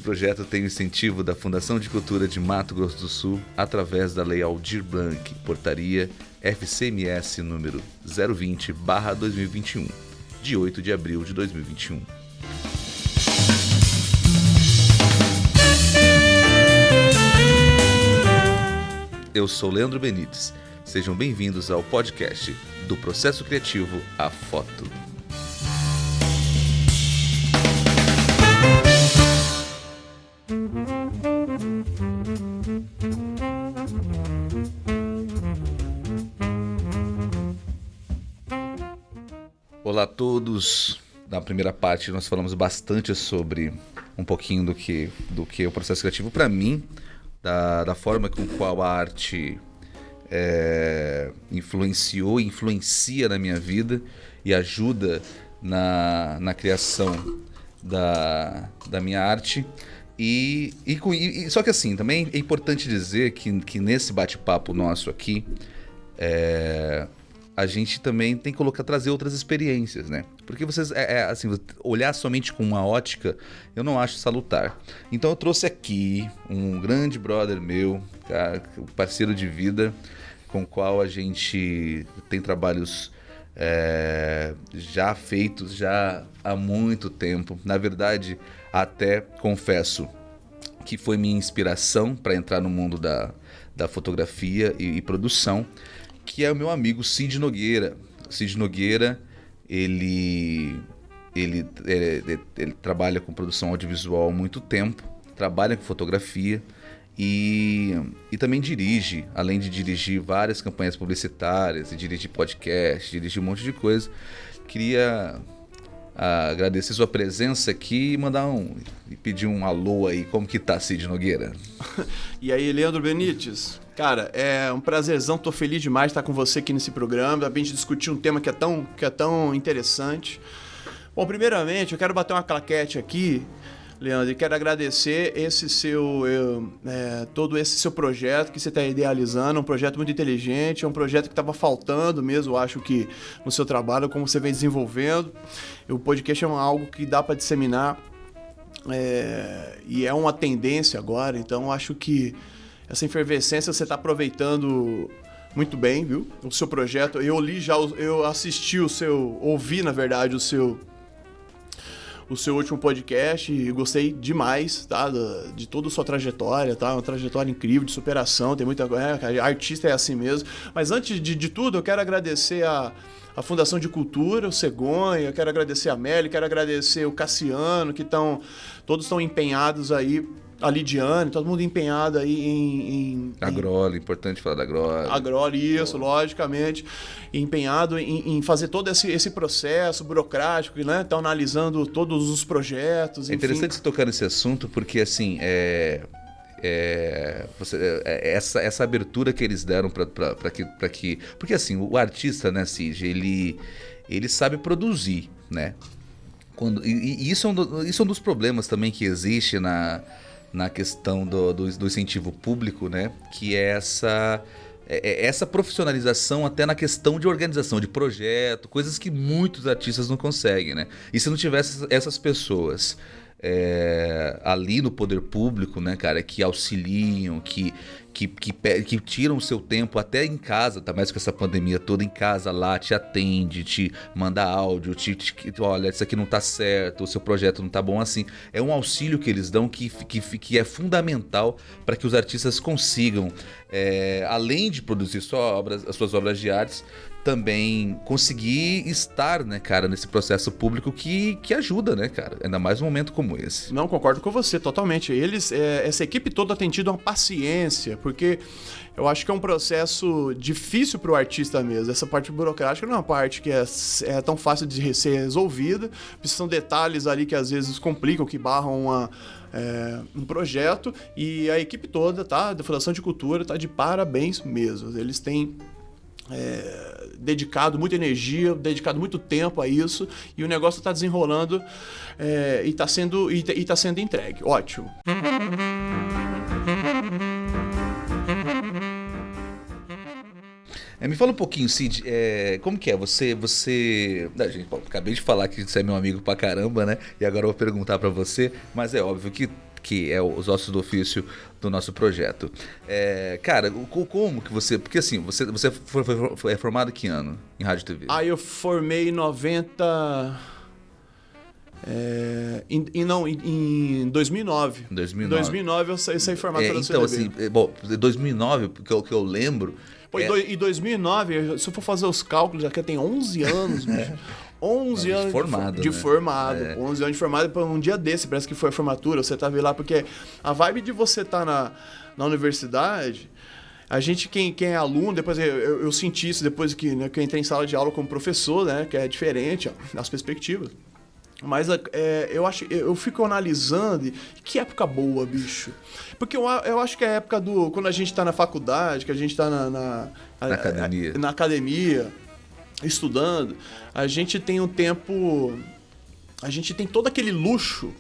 Esse projeto tem o incentivo da Fundação de Cultura de Mato Grosso do Sul através da Lei Aldir Blanc, portaria FCMS número 020/2021, de 8 de abril de 2021. Eu sou Leandro Benites. Sejam bem-vindos ao podcast do Processo Criativo à Foto. Olá a todos. Na primeira parte nós falamos bastante sobre um pouquinho do que é o processo criativo para mim, da forma com qual a arte influenciou e influencia na minha vida e ajuda na criação da minha arte. Só que assim, também é importante dizer que nesse bate-papo nosso aqui, a gente também tem que trazer outras experiências, né? Porque vocês, assim, olhar somente com uma ótica, eu não acho salutar. Então eu trouxe aqui um grande brother meu, cara, parceiro de vida, com o qual a gente tem trabalhos já feitos já há muito tempo. Na verdade, até confesso que foi minha inspiração para entrar no mundo da fotografia e produção, que é o meu amigo Cid Nogueira. Cid Nogueira, ele trabalha com produção audiovisual há muito tempo, trabalha com fotografia e também dirige, além de dirigir várias campanhas publicitárias, e dirigir podcast, dirigir um monte de coisa. Queria agradecer sua presença aqui e pedir um alô aí. Como que tá, Cid Nogueira? E aí, Leandro Benites? Cara, é um prazerzão, tô feliz demais de estar com você aqui nesse programa, pra gente discutir um tema que é tão interessante. Bom, primeiramente, eu quero bater uma claquete aqui, Leandro, e quero agradecer todo esse seu projeto que você está idealizando, um projeto muito inteligente, é um projeto que estava faltando mesmo, eu acho que no seu trabalho, como você vem desenvolvendo. O podcast é algo que dá para disseminar e é uma tendência agora, então eu acho que essa efervescência você está aproveitando muito bem, viu? O seu projeto, eu assisti ouvi na verdade o seu último podcast e gostei demais, tá? De toda a sua trajetória, tá? Uma trajetória incrível, de superação, tem muita coisa, artista é assim mesmo. Mas antes de tudo, eu quero agradecer a Fundação de Cultura, o Cegonha, eu quero agradecer a Meli, quero agradecer o Cassiano, que todos estão empenhados aí, a Lidiane, todo mundo empenhado aí em A Groli, importante falar da Groli. A Groli, isso, logicamente. Empenhado em fazer todo esse processo burocrático, né? Estão analisando todos os projetos, enfim. É interessante você tocar nesse assunto, porque assim, essa abertura que eles deram para que... Porque assim, o artista, né, Cid, ele sabe produzir, né? Isso é um dos problemas também que existe na questão do incentivo público, né? Que é essa profissionalização até na questão de organização de projeto, coisas que muitos artistas não conseguem, né? E se não tivesse essas pessoas ali no poder público, né, cara, que auxiliam, que tiram o seu tempo até em casa, tá mais com essa pandemia toda, em casa lá, te atende, te manda áudio, olha, isso aqui não tá certo, o seu projeto não tá bom, assim, é um auxílio que eles dão que é fundamental para que os artistas consigam, além de produzir as suas obras de artes, também conseguir estar, né, cara, nesse processo público que ajuda, né, cara, ainda mais num momento como esse. Não, concordo com você, totalmente. Essa equipe toda tem tido uma paciência, porque eu acho que é um processo difícil para o artista mesmo. Essa parte burocrática não é uma parte que é tão fácil de ser resolvida, são detalhes ali que às vezes complicam, que barram um projeto, e a equipe toda, tá, da Fundação de Cultura, tá de parabéns mesmo. Eles têm dedicado muita energia, dedicado muito tempo a isso, e o negócio está desenrolando e está sendo entregue. Ótimo. Me fala um pouquinho, Cid, como que é? Você... Gente, acabei de falar que você é meu amigo pra caramba, né? E agora eu vou perguntar pra você, mas é óbvio que que é os ossos do ofício do nosso projeto. Cara, como que você... Porque assim, você foi formado que ano em rádio e TV? Eu formei em 90... em 2009. Em 2009. Em 2009 eu saí formado pela Então, CDB. assim, bom, 2009, que eu lembro... Em 2009, se eu for fazer os cálculos, já que tem 11 anos, bicho. 11 anos de formado. 11 anos de formado para um dia desse, parece que foi a formatura, você tava lá, porque a vibe de você estar na universidade, a gente, quem é aluno, depois eu senti isso depois que eu entrei em sala de aula como professor, né, que é diferente, ó, as perspectivas. Mas eu fico analisando, e que época boa, bicho. Porque eu acho que é a época quando a gente tá na faculdade, que a gente tá na academia, estudando, a gente tem um tempo... A gente tem todo aquele luxo,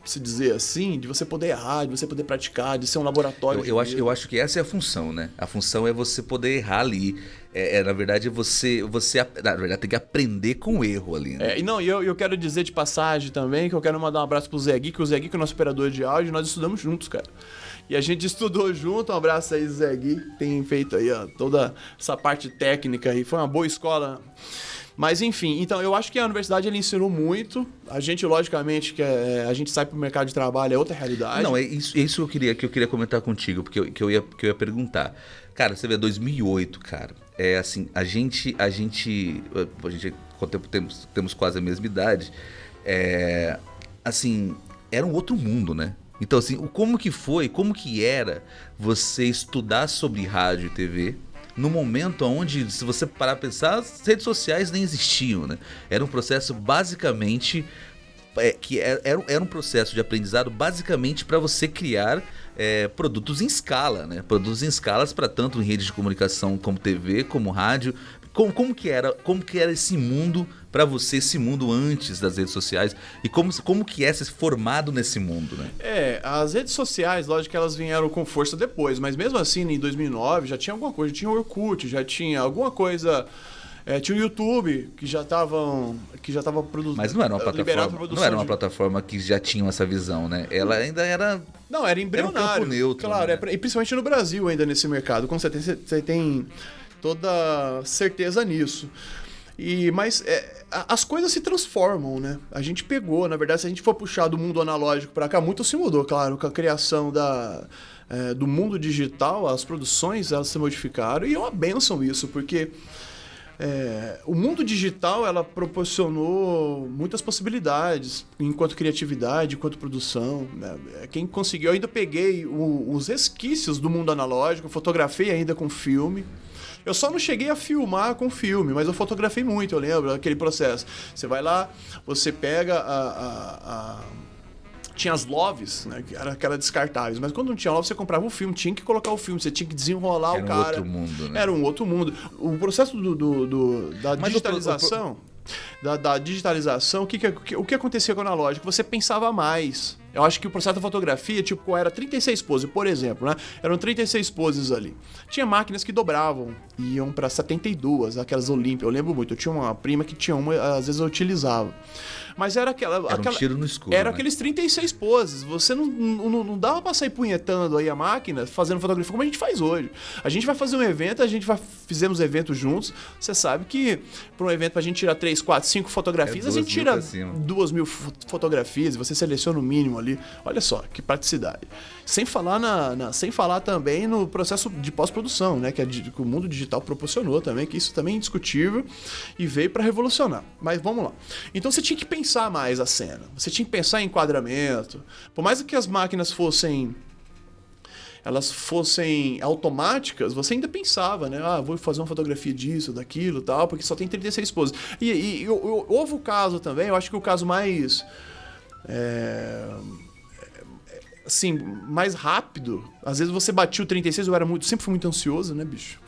se dizer assim, de você poder errar, de você poder praticar, de ser um laboratório. Eu acho que essa é a função, né? A função é você poder errar ali. Na verdade, você na verdade, tem que aprender com o erro ali, né? E eu quero dizer de passagem também, que eu quero mandar um abraço pro Zé Gui, que o Zé Gui, que é o nosso operador de áudio, nós estudamos juntos, cara. E a gente estudou junto, um abraço aí, Zé Gui, tem feito aí, ó, toda essa parte técnica aí. Foi uma boa escola. Mas enfim, então eu acho que a universidade ele ensinou muito. A gente, logicamente, a gente sai pro mercado de trabalho, é outra realidade. Não, é isso que eu queria comentar contigo, porque que eu ia perguntar. Cara, você vê, 2008, cara, assim, a gente quanto tempo temos quase a mesma idade, assim, era um outro mundo, né? Então, assim, como que era você estudar sobre rádio e TV no momento onde, se você parar a pensar, as redes sociais nem existiam, né? Era um processo basicamente... era um processo de aprendizado basicamente para você criar produtos em escala, né? Produtos em escalas para tanto em redes de comunicação como TV, como rádio. Como que era esse mundo para você, esse mundo antes das redes sociais? E como que é ser formado nesse mundo, né? As redes sociais, lógico que elas vieram com força depois, mas mesmo assim, em 2009, já tinha alguma coisa. Tinha o Orkut, já tinha alguma coisa... tinha o YouTube, que já tava produzindo. Mas não era uma plataforma que já tinha essa visão, né? Ela ainda era... Não, era embrionário. Era um campo neutro. Claro, né? E principalmente no Brasil ainda, nesse mercado. Com certeza você tem toda certeza nisso. Mas as coisas se transformam, né? A gente pegou, na verdade, se a gente for puxar do mundo analógico para cá, muito se mudou, claro, com a criação do mundo digital, as produções elas se modificaram, e é uma bênção isso, porque o mundo digital ela proporcionou muitas possibilidades enquanto criatividade, enquanto produção, né? Quem conseguiu, eu ainda peguei os resquícios do mundo analógico, fotografei ainda com filme. Eu só não cheguei a filmar com filme, mas eu fotografei muito, eu lembro, aquele processo. Você vai lá, você pega tinha as loves, né, que era descartáveis, mas quando não tinha love, você comprava o filme, tinha que colocar o filme, você tinha que desenrolar o cara. Era um outro mundo, né? Era um outro mundo. O processo da digitalização... Da digitalização, o que acontecia com o analógico? Você pensava mais. Eu acho que o processo da fotografia, era 36 poses, por exemplo, né? Eram 36 poses ali. Tinha máquinas que dobravam, iam para 72, aquelas Olímpia. Eu lembro muito, eu tinha uma prima que tinha uma, às vezes eu utilizava. Mas era um tiro no escuro. Era né? aqueles 36 poses. Você não dava pra sair punhetando aí a máquina, fazendo fotografia como a gente faz hoje. A gente vai fazer um evento, fizemos eventos juntos. Você sabe que para um evento pra gente tirar 3, 4, 5 fotografias, a gente tira 2.000 fotografias, você seleciona o mínimo ali. Olha só, que praticidade. Sem falar sem falar também no processo de pós-produção, né? Que o mundo digital proporcionou também, que isso também é indiscutível e veio para revolucionar. Mas vamos lá. Então você tinha que pensar mais a cena. Você tinha que pensar em enquadramento. Por mais que as máquinas fossem automáticas, você ainda pensava, né? Vou fazer uma fotografia disso, daquilo, tal, porque só tem 36 poses. E houve o caso também, eu acho que o caso mais... assim, mais rápido. Às vezes você batia o 36, eu sempre fui muito ansioso, né, bicho?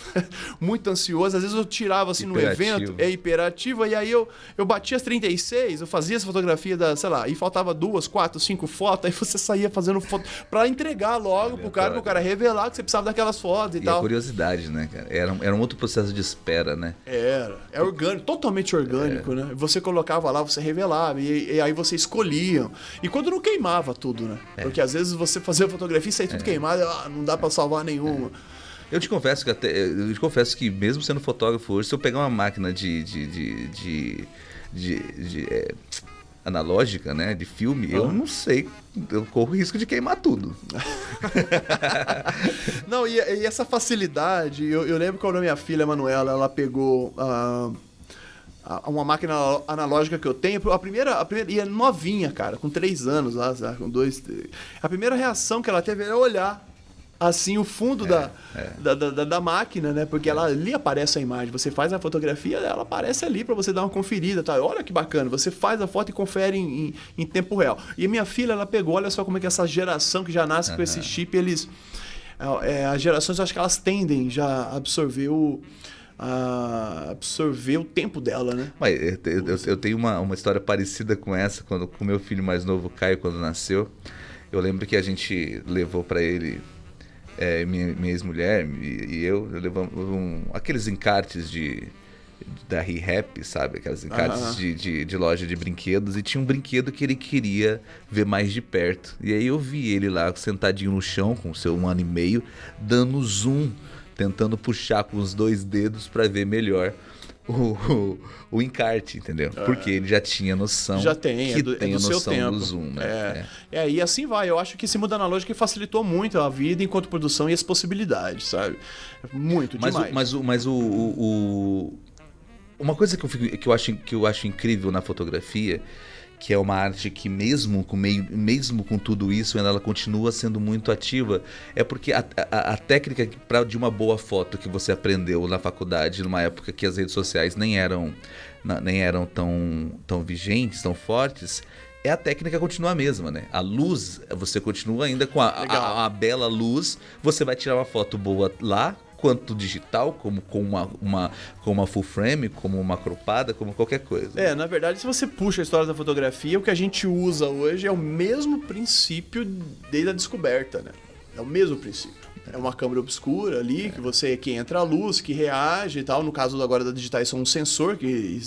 Muito ansioso. Às vezes eu tirava assim no evento, hiperativo, e aí eu batia as 36, eu fazia essa fotografia e faltava 2, 4, 5 fotos, aí você saía fazendo foto pra entregar logo pro cara revelar que você precisava daquelas fotos e tal. A curiosidade, né, cara? Era um outro processo de espera, né? É orgânico, totalmente orgânico, né? Você colocava lá, você revelava, e aí você escolhia. E quando não queimava tudo, né? Porque às vezes vezes você fazer a fotografia e sair tudo queimado, não dá pra salvar nenhuma. Eu te confesso que mesmo sendo fotógrafo hoje, se eu pegar uma máquina analógica, né, de filme, eu não sei, eu corro risco de queimar tudo. Não, e essa facilidade, eu lembro quando a minha filha, Manuela, ela pegou uma máquina analógica que eu tenho, a primeira, e é novinha, cara, com 3 anos, lá, com 2, a primeira reação que ela teve era olhar assim o fundo da máquina, né? Porque ali aparece a imagem. Você faz a fotografia, ela aparece ali para você dar uma conferida, tá? Olha que bacana. Você faz a foto e confere em tempo real. E minha filha, ela pegou, olha só como é que essa geração que já nasce com esse chip, as gerações, eu acho que elas tendem já a absorver o tempo dela, né? Mas eu tenho uma história parecida com essa, com o meu filho mais novo, Caio, quando nasceu. Eu lembro que a gente levou para ele, minha ex-mulher e eu levamos aqueles encartes da ReHap, sabe? Aqueles encartes de loja de brinquedos, e tinha um brinquedo que ele queria ver mais de perto. E aí eu vi ele lá sentadinho no chão com o seu 1 ano e meio, dando zoom, tentando puxar com os 2 dedos para ver melhor o encarte, entendeu? Porque ele já tinha noção. Já tem, que do tem a seu noção tempo. do zoom, né? E assim vai. Eu acho que esse mundo analógico facilitou muito a vida enquanto produção e as possibilidades, sabe? Muito, demais. Uma coisa que eu acho incrível na fotografia, que é uma arte que mesmo com tudo isso ela continua sendo muito ativa, é porque a técnica de uma boa foto que você aprendeu na faculdade, numa época que as redes sociais nem eram tão vigentes, tão fortes, a técnica continua a mesma, né? A luz, você continua ainda com a bela luz, você vai tirar uma foto boa lá, quanto digital, como com uma full frame, como uma cropada, como qualquer coisa. Na verdade, se você puxa a história da fotografia, o que a gente usa hoje é o mesmo princípio desde a descoberta, né? É o mesmo princípio. É uma câmera obscura ali, que entra a luz, que reage e tal. No caso agora da digitais, são um sensor, que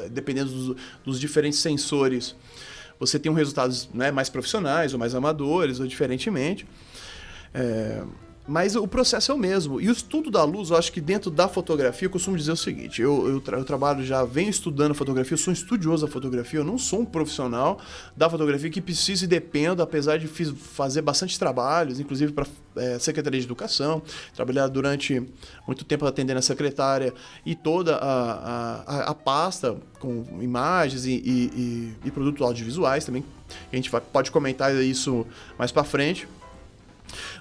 dependendo dos diferentes sensores, você tem resultados, né, mais profissionais ou mais amadores, ou diferentemente. Mas o processo é o mesmo. E o estudo da luz, eu acho que dentro da fotografia, eu costumo dizer o seguinte, eu trabalho, já venho estudando fotografia, eu sou um estudioso da fotografia, eu não sou um profissional da fotografia que precisa e dependo, apesar de fazer bastante trabalhos, inclusive para Secretaria de Educação, trabalhar durante muito tempo atendendo a secretária e toda a pasta com imagens e produtos audiovisuais também. A gente pode comentar isso mais para frente.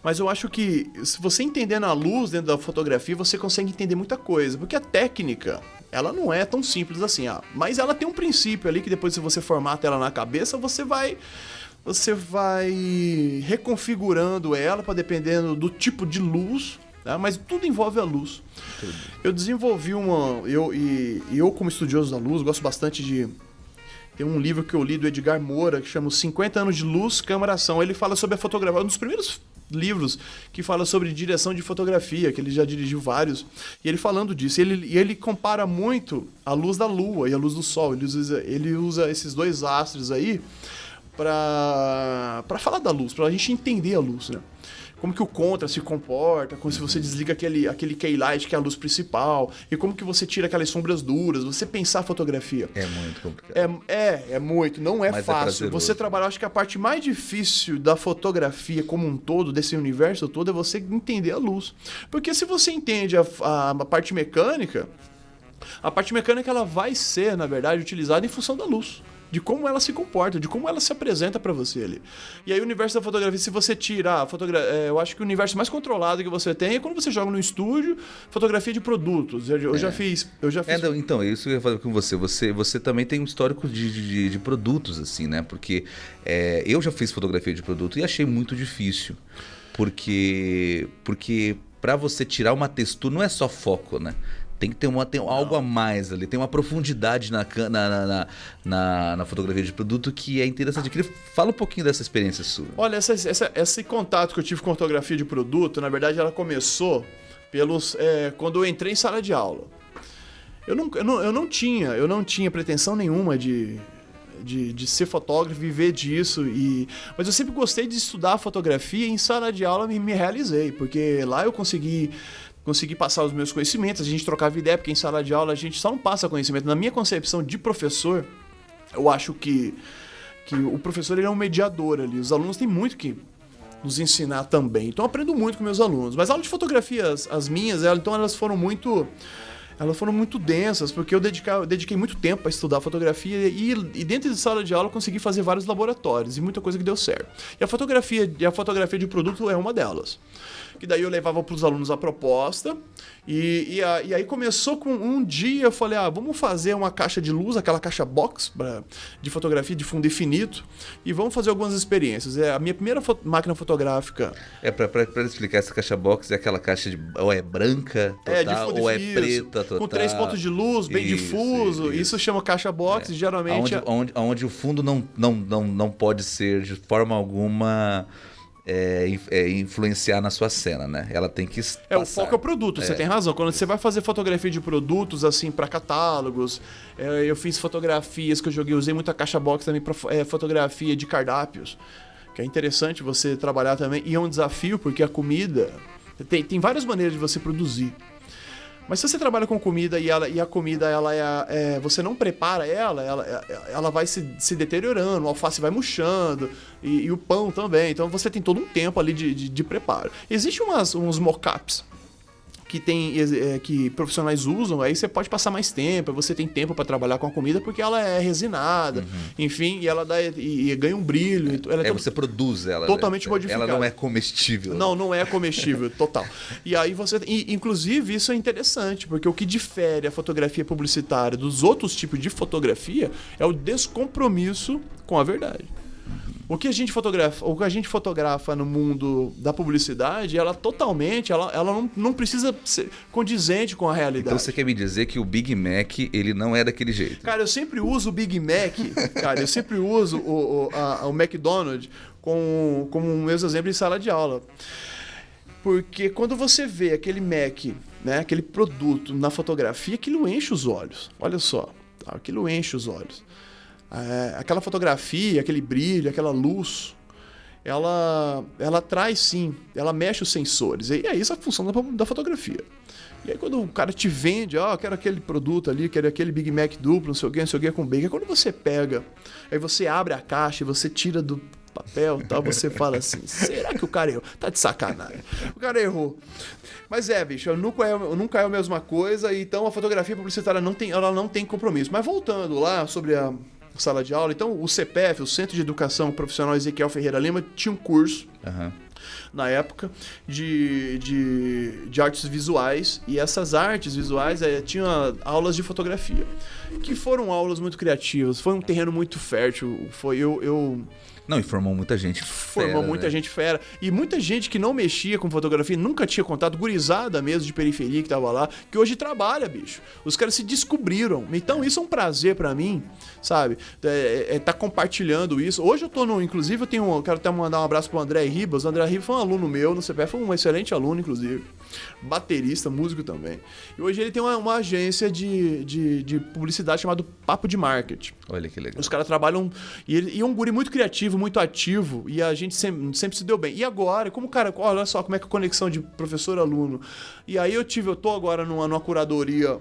Mas eu acho que se você entendendo a luz dentro da fotografia, você consegue entender muita coisa. Porque a técnica, ela não é tão simples assim. Mas ela tem um princípio ali que depois, se você formata ela na cabeça, você vai reconfigurando ela para dependendo do tipo de luz. Tá? Mas tudo envolve a luz. Eu desenvolvi eu como estudioso da luz, gosto bastante de... Tem um livro que eu li do Edgar Moura, que chama 50 anos de luz, câmara, ação. Ele fala sobre a fotografia, um dos primeiros livros que fala sobre direção de fotografia, que ele já dirigiu vários, e ele falando disso, ele compara muito a luz da lua e a luz do sol. Ele usa esses 2 astros aí para falar da luz, para a gente entender a luz, né? Como que o contra se comporta, como se você desliga aquele key-light, que é a luz principal, e como que você tira aquelas sombras duras, você pensar a fotografia. É muito complicado. É muito, não é Mas fácil. Você trabalhar, acho que a parte mais difícil da fotografia como um todo, desse universo todo, é você entender a luz. Porque se você entende a parte mecânica ela vai ser, na verdade, utilizada em função da luz. De como ela se comporta, de como ela se apresenta pra você ali. E aí o universo da fotografia, se você tirar eu acho que o universo mais controlado que você tem é quando você joga no estúdio fotografia de produtos. Eu já fiz. Então, é isso que eu ia falar com você. Você também tem um histórico de produtos, assim, né? Porque eu já fiz fotografia de produto e achei muito difícil. Porque pra você tirar uma textura, não é só foco, né? Tem que ter algo a mais ali, tem uma profundidade na fotografia de produto que é interessante. Eu queria falar um pouquinho dessa experiência sua. Olha, esse contato que eu tive com fotografia de produto, na verdade, ela começou quando eu entrei em sala de aula. Eu não tinha pretensão nenhuma de de ser fotógrafo, viver disso. Mas eu sempre gostei de estudar fotografia e em sala de aula me realizei, porque lá eu consegui passar os meus conhecimentos, a gente trocava ideia, porque em sala de aula a gente só não passa conhecimento. Na minha concepção de professor, eu acho que o professor ele é um mediador ali. Os alunos têm muito que nos ensinar também. Então eu aprendo muito com meus alunos. Mas a aula de fotografia, as minhas, então elas foram muito densas, porque eu dediquei muito tempo para estudar fotografia e dentro de sala de aula eu consegui fazer vários laboratórios e muita coisa que deu certo. E a fotografia de produto é uma delas. Que daí eu levava para os alunos a proposta e aí começou com um dia eu falei, vamos fazer uma caixa de luz, aquela caixa box de fotografia de fundo infinito e vamos fazer algumas experiências. A minha primeira máquina fotográfica... Para explicar, essa caixa box é aquela caixa ou é branca total, de fundo ou é infinito, preta total. Com 3 pontos de luz, bem difuso. Isso chama caixa box e geralmente... Onde o fundo não pode ser de forma alguma... influenciar na sua cena, né? Ela tem que passar. O foco é o produto, você tem razão. Quando você vai fazer fotografia de produtos, assim, para catálogos, eu fiz fotografias que eu usei muita caixa box também para fotografia de cardápios, que é interessante você trabalhar também, e é um desafio, porque a comida... Tem várias maneiras de você produzir. Mas se você trabalha com comida e a comida você não prepara ela vai se deteriorando, o alface vai murchando e o pão também. Então você tem todo um tempo ali de preparo. Existem uns mock-ups que profissionais usam, aí você pode passar mais tempo, você tem tempo para trabalhar com a comida porque ela é resinada, enfim, e ela ganha um brilho. Você produz ela. Totalmente modificada. Ela não é comestível. Não é comestível, total. E aí inclusive, isso é interessante, porque o que difere a fotografia publicitária dos outros tipos de fotografia é o descompromisso com a verdade. O que a gente fotografa no mundo da publicidade, ela não precisa ser condizente com a realidade. Então você quer me dizer que o Big Mac, ele não é daquele jeito? Cara, eu sempre uso o Big Mac, eu sempre uso o McDonald's como meus exemplos em sala de aula. Porque quando você vê aquele Mac, né, aquele produto na fotografia, aquilo enche os olhos. Olha só, aquilo enche os olhos. Aquela fotografia, aquele brilho, aquela luz, ela traz sim, ela mexe os sensores. E é isso a função da fotografia. E aí quando o cara te vende, quero aquele produto ali, quero aquele Big Mac duplo, não sei o que, com bacon. Quando você pega, aí você abre a caixa e você tira do papel e tal, você fala assim, será que o cara errou? Tá de sacanagem. O cara errou. Mas bicho, nunca é a mesma coisa, então a fotografia publicitária ela não tem compromisso. Mas voltando lá sobre a sala de aula, então o CPF, o Centro de Educação Profissional Ezequiel Ferreira Lima, tinha um curso na época de artes visuais, e essas artes visuais tinham aulas de fotografia, que foram aulas muito criativas, foi um terreno muito fértil, Não, e formou muita gente fera. Formou muita gente fera. E muita gente que não mexia com fotografia, nunca tinha contato, gurizada mesmo de periferia que tava lá, que hoje trabalha, bicho. Os caras se descobriram. Então isso é um prazer pra mim, sabe? Tá compartilhando isso. Hoje eu tô inclusive, eu quero até mandar um abraço pro André Ribas. O André Ribas foi um aluno meu no CPF, foi um excelente aluno, inclusive. Baterista, músico também. E hoje ele tem uma agência de publicidade chamada Papo de Marketing. Olha que legal. Os caras trabalham... E é um guri muito criativo, muito ativo, e a gente sempre se deu bem. E agora, olha só como é que a conexão de professor-aluno. E aí eu tô agora numa curadoria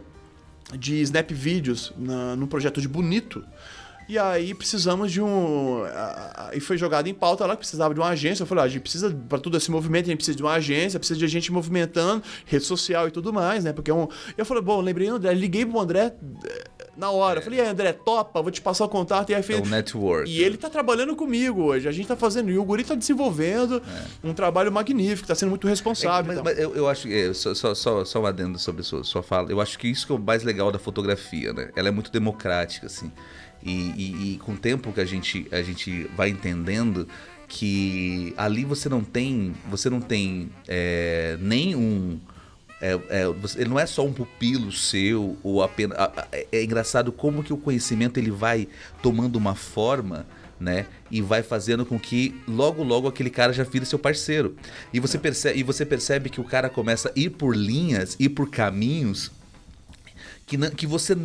de Snap Videos, num projeto de Bonito, e aí precisamos de e foi jogado em pauta lá que precisava de uma agência. Eu falei, a gente precisa, para todo esse movimento, a gente precisa de uma agência, precisa de gente movimentando, rede social e tudo mais, né? Porque eu falei, lembrei do André, liguei pro André na hora. Eu falei, André, topa, vou te passar o contato. E aí fez... É o network. E ele tá trabalhando comigo hoje. A gente tá fazendo, e o guri tá desenvolvendo um trabalho magnífico, tá sendo muito responsável. Mas eu acho, só um adendo sobre sua fala, eu acho que isso que é o mais legal da fotografia, né? Ela é muito democrática, assim. E com o tempo que a gente vai entendendo que ali você não tem nem ele não é só um pupilo seu, ou apenas... É engraçado como que o conhecimento ele vai tomando uma forma, né? E vai fazendo com que logo aquele cara já vire seu parceiro. E você percebe que o cara começa a ir por linhas, ir por caminhos que você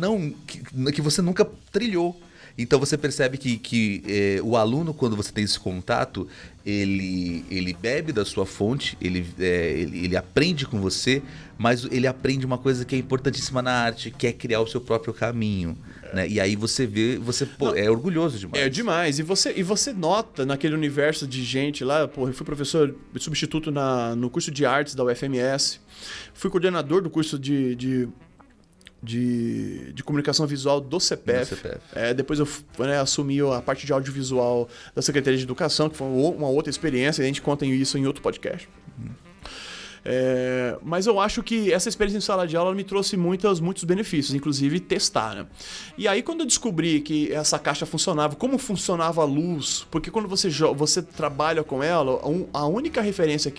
nunca trilhou. Então você percebe que o aluno, quando você tem esse contato, ele bebe da sua fonte, ele aprende com você, mas ele aprende uma coisa que é importantíssima na arte, que é criar o seu próprio caminho. Né? E aí você vê, é orgulhoso demais. É demais. E você nota naquele universo de gente lá, eu fui professor substituto no curso de artes da UFMS, fui coordenador do curso de comunicação visual do CPF. Depois eu assumi a parte de audiovisual da Secretaria de Educação, que foi uma outra experiência, a gente conta isso em outro podcast. Mas eu acho que essa experiência em sala de aula me trouxe muitos benefícios, inclusive testar, né? E aí quando eu descobri que essa caixa funcionava, como funcionava a luz, porque quando você trabalha com ela, a única referência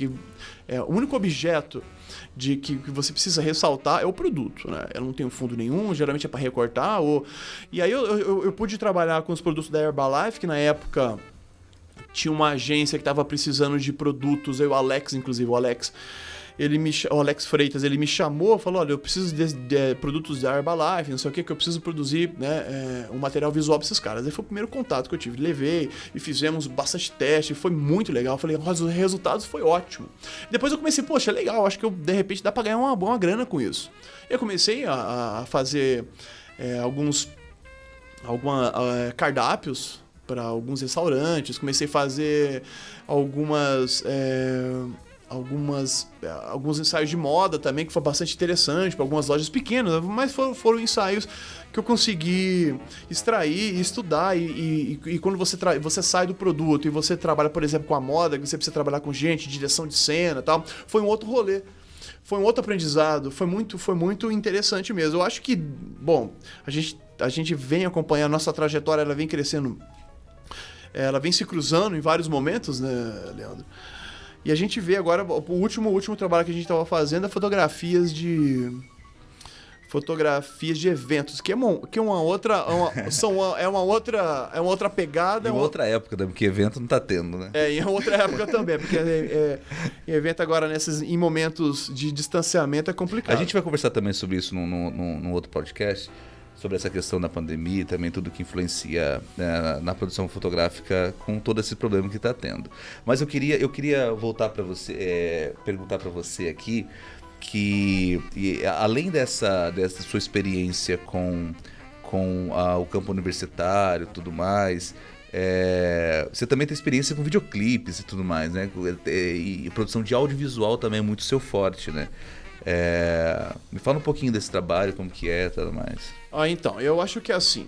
o único objeto que você precisa ressaltar é o produto, né? Eu não tenho fundo nenhum, geralmente é para recortar. E aí eu pude trabalhar com os produtos da Herbalife, que na época tinha uma agência que estava precisando de produtos, o Alex, inclusive, o Alex Freitas, ele me chamou, falou, olha, eu preciso de produtos da Herbalife, não sei o que eu preciso produzir, né, um material visual para esses caras. Aí foi o primeiro contato que eu tive, levei e fizemos bastante teste, foi muito legal, falei, os resultados foi ótimo. Depois eu comecei, poxa, legal, acho que de repente dá para ganhar uma boa grana com isso. Eu comecei a fazer alguns cardápios para alguns restaurantes, comecei a fazer alguns ensaios de moda também, que foi bastante interessante, para algumas lojas pequenas, mas foram ensaios que eu consegui extrair e estudar, e quando você sai do produto e você trabalha, por exemplo, com a moda, que você precisa trabalhar com gente, direção de cena e tal, foi um outro rolê. Foi um outro aprendizado, foi muito interessante mesmo. Eu acho que, bom, a gente vem acompanhando, a nossa trajetória, ela vem crescendo, ela vem se cruzando em vários momentos, né, Leandro? E a gente vê agora, o último trabalho que a gente estava fazendo é fotografias de eventos, que é uma outra pegada. Em outra época, né? Porque evento não tá tendo, né? Em outra época também, porque evento agora em momentos de distanciamento é complicado. A gente vai conversar também sobre isso num outro podcast, sobre essa questão da pandemia e também tudo que influencia, né, na produção fotográfica com todo esse problema que está tendo. Mas eu queria voltar para você, perguntar para você aqui, que além dessa sua experiência com o campo universitário e tudo mais, você também tem experiência com videoclipes e tudo mais, né? E produção de audiovisual também é muito seu forte, né? Me fala um pouquinho desse trabalho, como que é e tudo mais. Então, eu acho que é assim.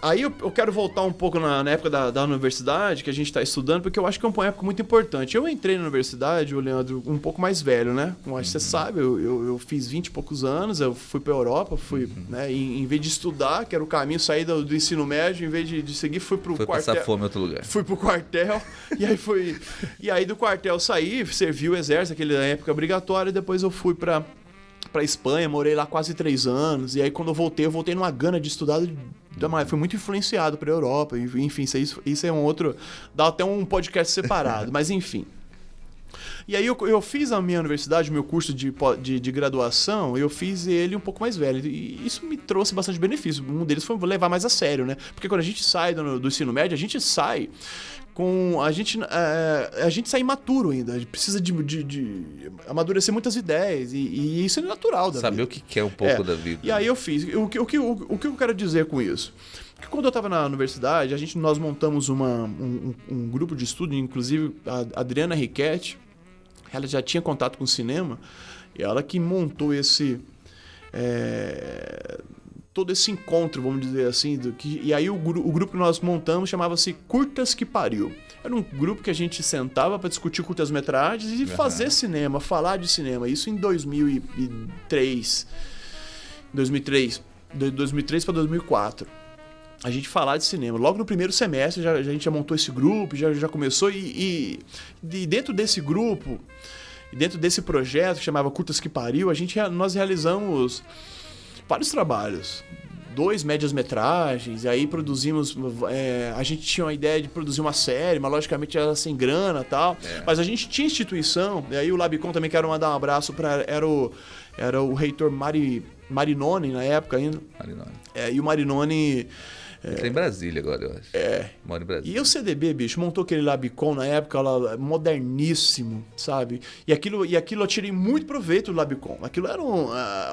Aí eu quero voltar um pouco na época da universidade, que a gente está estudando, porque eu acho que é uma época muito importante. Eu entrei na universidade, o Leandro, um pouco mais velho, né? Como acho que você sabe, eu fiz 20 e poucos anos, eu fui para a Europa, né, em vez de estudar, que era o caminho, sair do ensino médio, em vez de seguir, fui para o quartel. Foi passar fome em outro lugar. Fui para o quartel, e aí do quartel saí, servi o exército, aquela época obrigatória, e depois eu fui para Espanha, morei lá quase 3 anos, e aí quando eu voltei numa gana de estudar, fui muito influenciado pela Europa, enfim, isso é um outro, dá até um podcast separado, mas enfim. E aí eu fiz a minha universidade, o meu curso de graduação, eu fiz ele um pouco mais velho, e isso me trouxe bastante benefício. Um deles foi levar mais a sério, né? Porque quando a gente sai do ensino médio, a gente sai a gente sai imaturo ainda, a gente precisa de amadurecer muitas ideias, e isso é natural da vida. Saber o que é um pouco da vida. E aí eu fiz. O que eu quero dizer com isso? Porque quando eu estava na universidade, nós montamos um grupo de estudo, inclusive a Adriana Riquetti, ela já tinha contato com o cinema, e ela que montou todo esse encontro, vamos dizer assim, e aí o grupo que nós montamos chamava-se Curtas que Pariu. Era um grupo que a gente sentava para discutir curtas-metragens e fazer cinema, falar de cinema. Isso em 2003 para 2004. A gente falar de cinema. Logo no primeiro semestre a gente já montou esse grupo, já começou, e dentro desse grupo, dentro desse projeto que chamava Curtas que Pariu, nós realizamos vários trabalhos, 2 médias-metragens, e aí produzimos... a gente tinha uma ideia de produzir uma série, mas logicamente era sem grana e tal. Mas a gente tinha instituição, e aí o Labicon também quero mandar um abraço para... Era o reitor Marinoni na época ainda. Marinoni. E o Marinoni... Ele tá em Brasília agora, eu acho. Mora em Brasília. E o CDB, bicho, montou aquele Labicon na época, lá, moderníssimo, sabe? E aquilo eu tirei muito proveito do Labicon. Aquilo era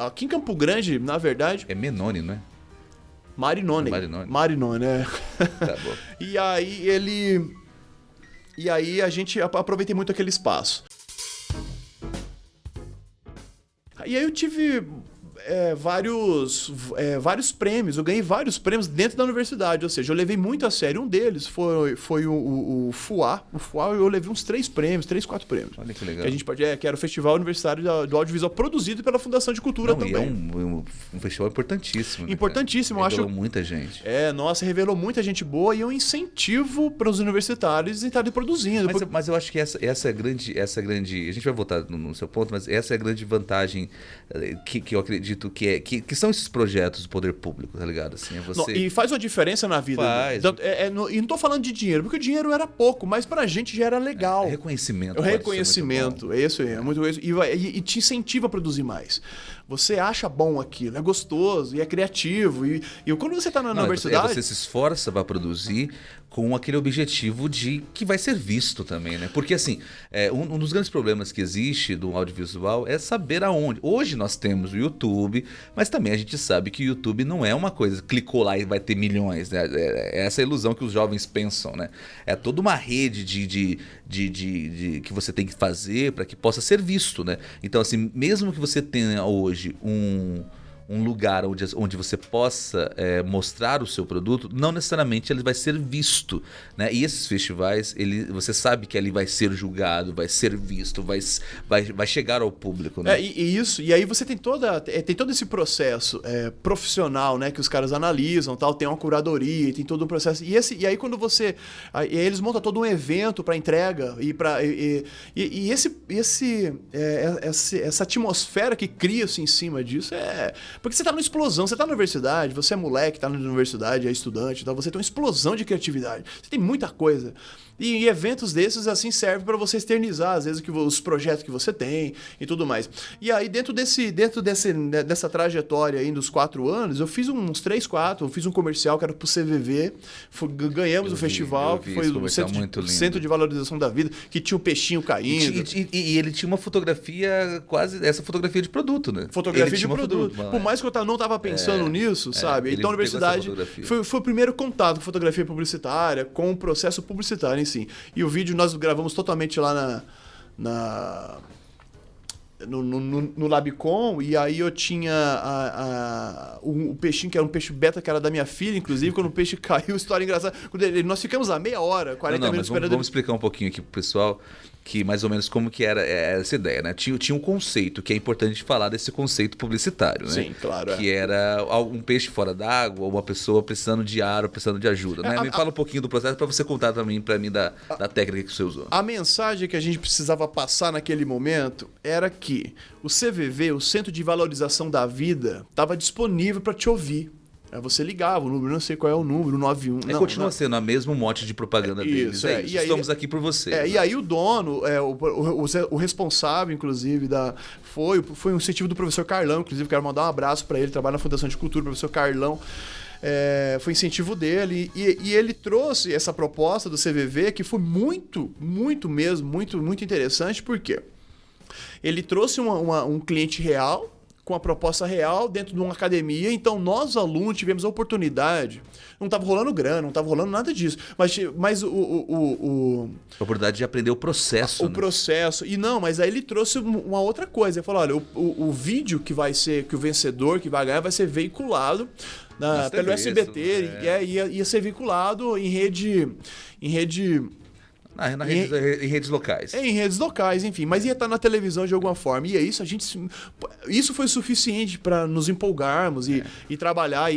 aqui em Campo Grande, na verdade... É Menoni, não é? Marinoni. Marinoni, Tá bom. E aí a gente aproveitei muito aquele espaço. E aí eu tive... vários prêmios, eu ganhei vários prêmios dentro da universidade, ou seja, eu levei muito a sério. Um deles foi o FUA. O FUA eu levei uns 3, 4 prêmios. Olha que legal. Que a gente que era o Festival Universitário do Audiovisual, produzido pela Fundação de Cultura também. E é um festival importantíssimo. Importantíssimo, né, eu acho. Revelou muita gente. Nossa, revelou muita gente boa e eu incentivo para os universitários estarem produzindo. Mas eu acho que essa é a grande... A gente vai voltar no seu ponto, mas essa é a grande vantagem que eu acredito que são esses projetos do poder público, tá ligado? Assim, E faz uma diferença na vida. Faz. E não tô falando de dinheiro, porque o dinheiro era pouco, mas pra gente já era legal. Reconhecimento. O reconhecimento, é isso aí, é muito isso. E te incentiva a produzir mais. Você acha bom aquilo, é gostoso e é criativo. E quando você tá na universidade... Você se esforça para produzir com aquele objetivo de que vai ser visto também, né? Porque, assim, um dos grandes problemas que existe do audiovisual é saber aonde. Hoje nós temos o YouTube, mas também a gente sabe que o YouTube não é uma coisa, clicou lá e vai ter milhões, né? É essa ilusão que os jovens pensam, né? É toda uma rede de que você tem que fazer para que possa ser visto, né? Então, assim, mesmo que você tenha hoje um lugar onde você possa mostrar o seu produto, não necessariamente ele vai ser visto, né? E esses festivais, você sabe que ele vai ser julgado, vai ser visto, vai chegar ao público, né? E aí você tem todo esse processo profissional, né? Que os caras analisam, tal, tem uma curadoria, tem todo um processo. E aí quando você... Aí eles montam todo um evento para entrega essa atmosfera que cria-se em cima disso porque você tá numa explosão, você tá na universidade, você é moleque, tá na universidade, é estudante, então você tem uma explosão de criatividade. Você tem muita coisa. E eventos desses, assim, servem para você externizar, às vezes, os projetos que você tem e tudo mais. E aí, dentro dessa trajetória aí dos 4 anos, eu fiz uns 3, 4, eu fiz um comercial que era pro CVV, ganhamos o festival, que foi o Centro de Valorização da Vida, que tinha um peixinho caindo. E ele tinha uma fotografia, quase essa fotografia de produto, né? Fotografia de produto. Por mais que eu não tava pensando nisso, sabe? Então, a universidade foi o primeiro contato com fotografia publicitária, com o processo publicitário em si. E o vídeo nós gravamos totalmente lá no Labicon, e aí eu tinha o peixinho, que era um peixe beta, que era da minha filha, inclusive, quando o peixe caiu, história engraçada. Nós ficamos a meia hora, 40 minutos esperando. Vamos explicar um pouquinho aqui pro pessoal que mais ou menos como que era essa ideia, né? Tinha um conceito, que é importante falar desse conceito publicitário, né? Sim, claro. Que era um peixe fora d'água, ou uma pessoa precisando de ar ou precisando de ajuda, né? Me fala um pouquinho do processo para você contar também para mim da técnica que você usou. A mensagem que a gente precisava passar naquele momento era que o CVV, o Centro de Valorização da Vida, estava disponível para te ouvir. Aí você ligava, o número, não sei qual é o número, 91... continua sendo o mesmo mote de propaganda deles. Isso. Estamos aqui por você. E aí o dono, o responsável, inclusive, foi um incentivo do professor Carlão, inclusive, quero mandar um abraço para ele, trabalha na Fundação de Cultura, professor Carlão. Foi incentivo dele, e ele trouxe essa proposta do CVV, que foi muito, muito mesmo, muito, muito interessante, porque ele trouxe um cliente real, com a proposta real dentro de uma academia. Então nós, alunos, tivemos a oportunidade, não estava rolando grana, não estava rolando nada disso, mas a oportunidade de aprender o processo. Processo. Mas aí ele trouxe uma outra coisa. Ele falou, olha, o vídeo que vai ser, que o vencedor que vai ganhar, vai ser veiculado pelo SBT, ia ser veiculado em rede em redes locais. Em redes locais, enfim. Mas ia estar na televisão de alguma forma. E é isso, isso foi suficiente para nos empolgarmos e trabalhar.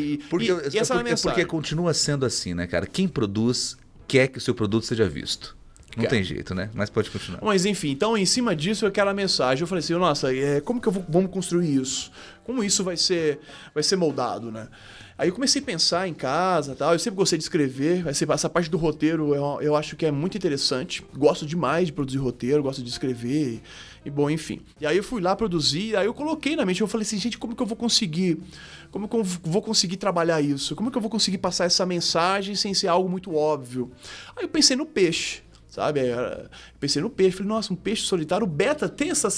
Essa é a mensagem. Porque continua sendo assim, né, cara? Quem produz quer que o seu produto seja visto. Não tem jeito, né? Mas pode continuar. Mas enfim, então em cima disso, aquela mensagem, eu falei assim, nossa, como que vamos construir isso? Como isso vai ser moldado, né? Aí eu comecei a pensar em casa e tal. Eu sempre gostei de escrever. Essa parte do roteiro eu acho que é muito interessante. Gosto demais de produzir roteiro, gosto de escrever. E bom, enfim. E aí eu fui lá produzir, aí eu coloquei na mente, eu falei assim, gente, como que eu vou conseguir trabalhar isso? Como que eu vou conseguir passar essa mensagem sem ser algo muito óbvio? Aí eu pensei no peixe. Sabe? Pensei no peixe, falei, nossa, um peixe solitário. O beta tem essa.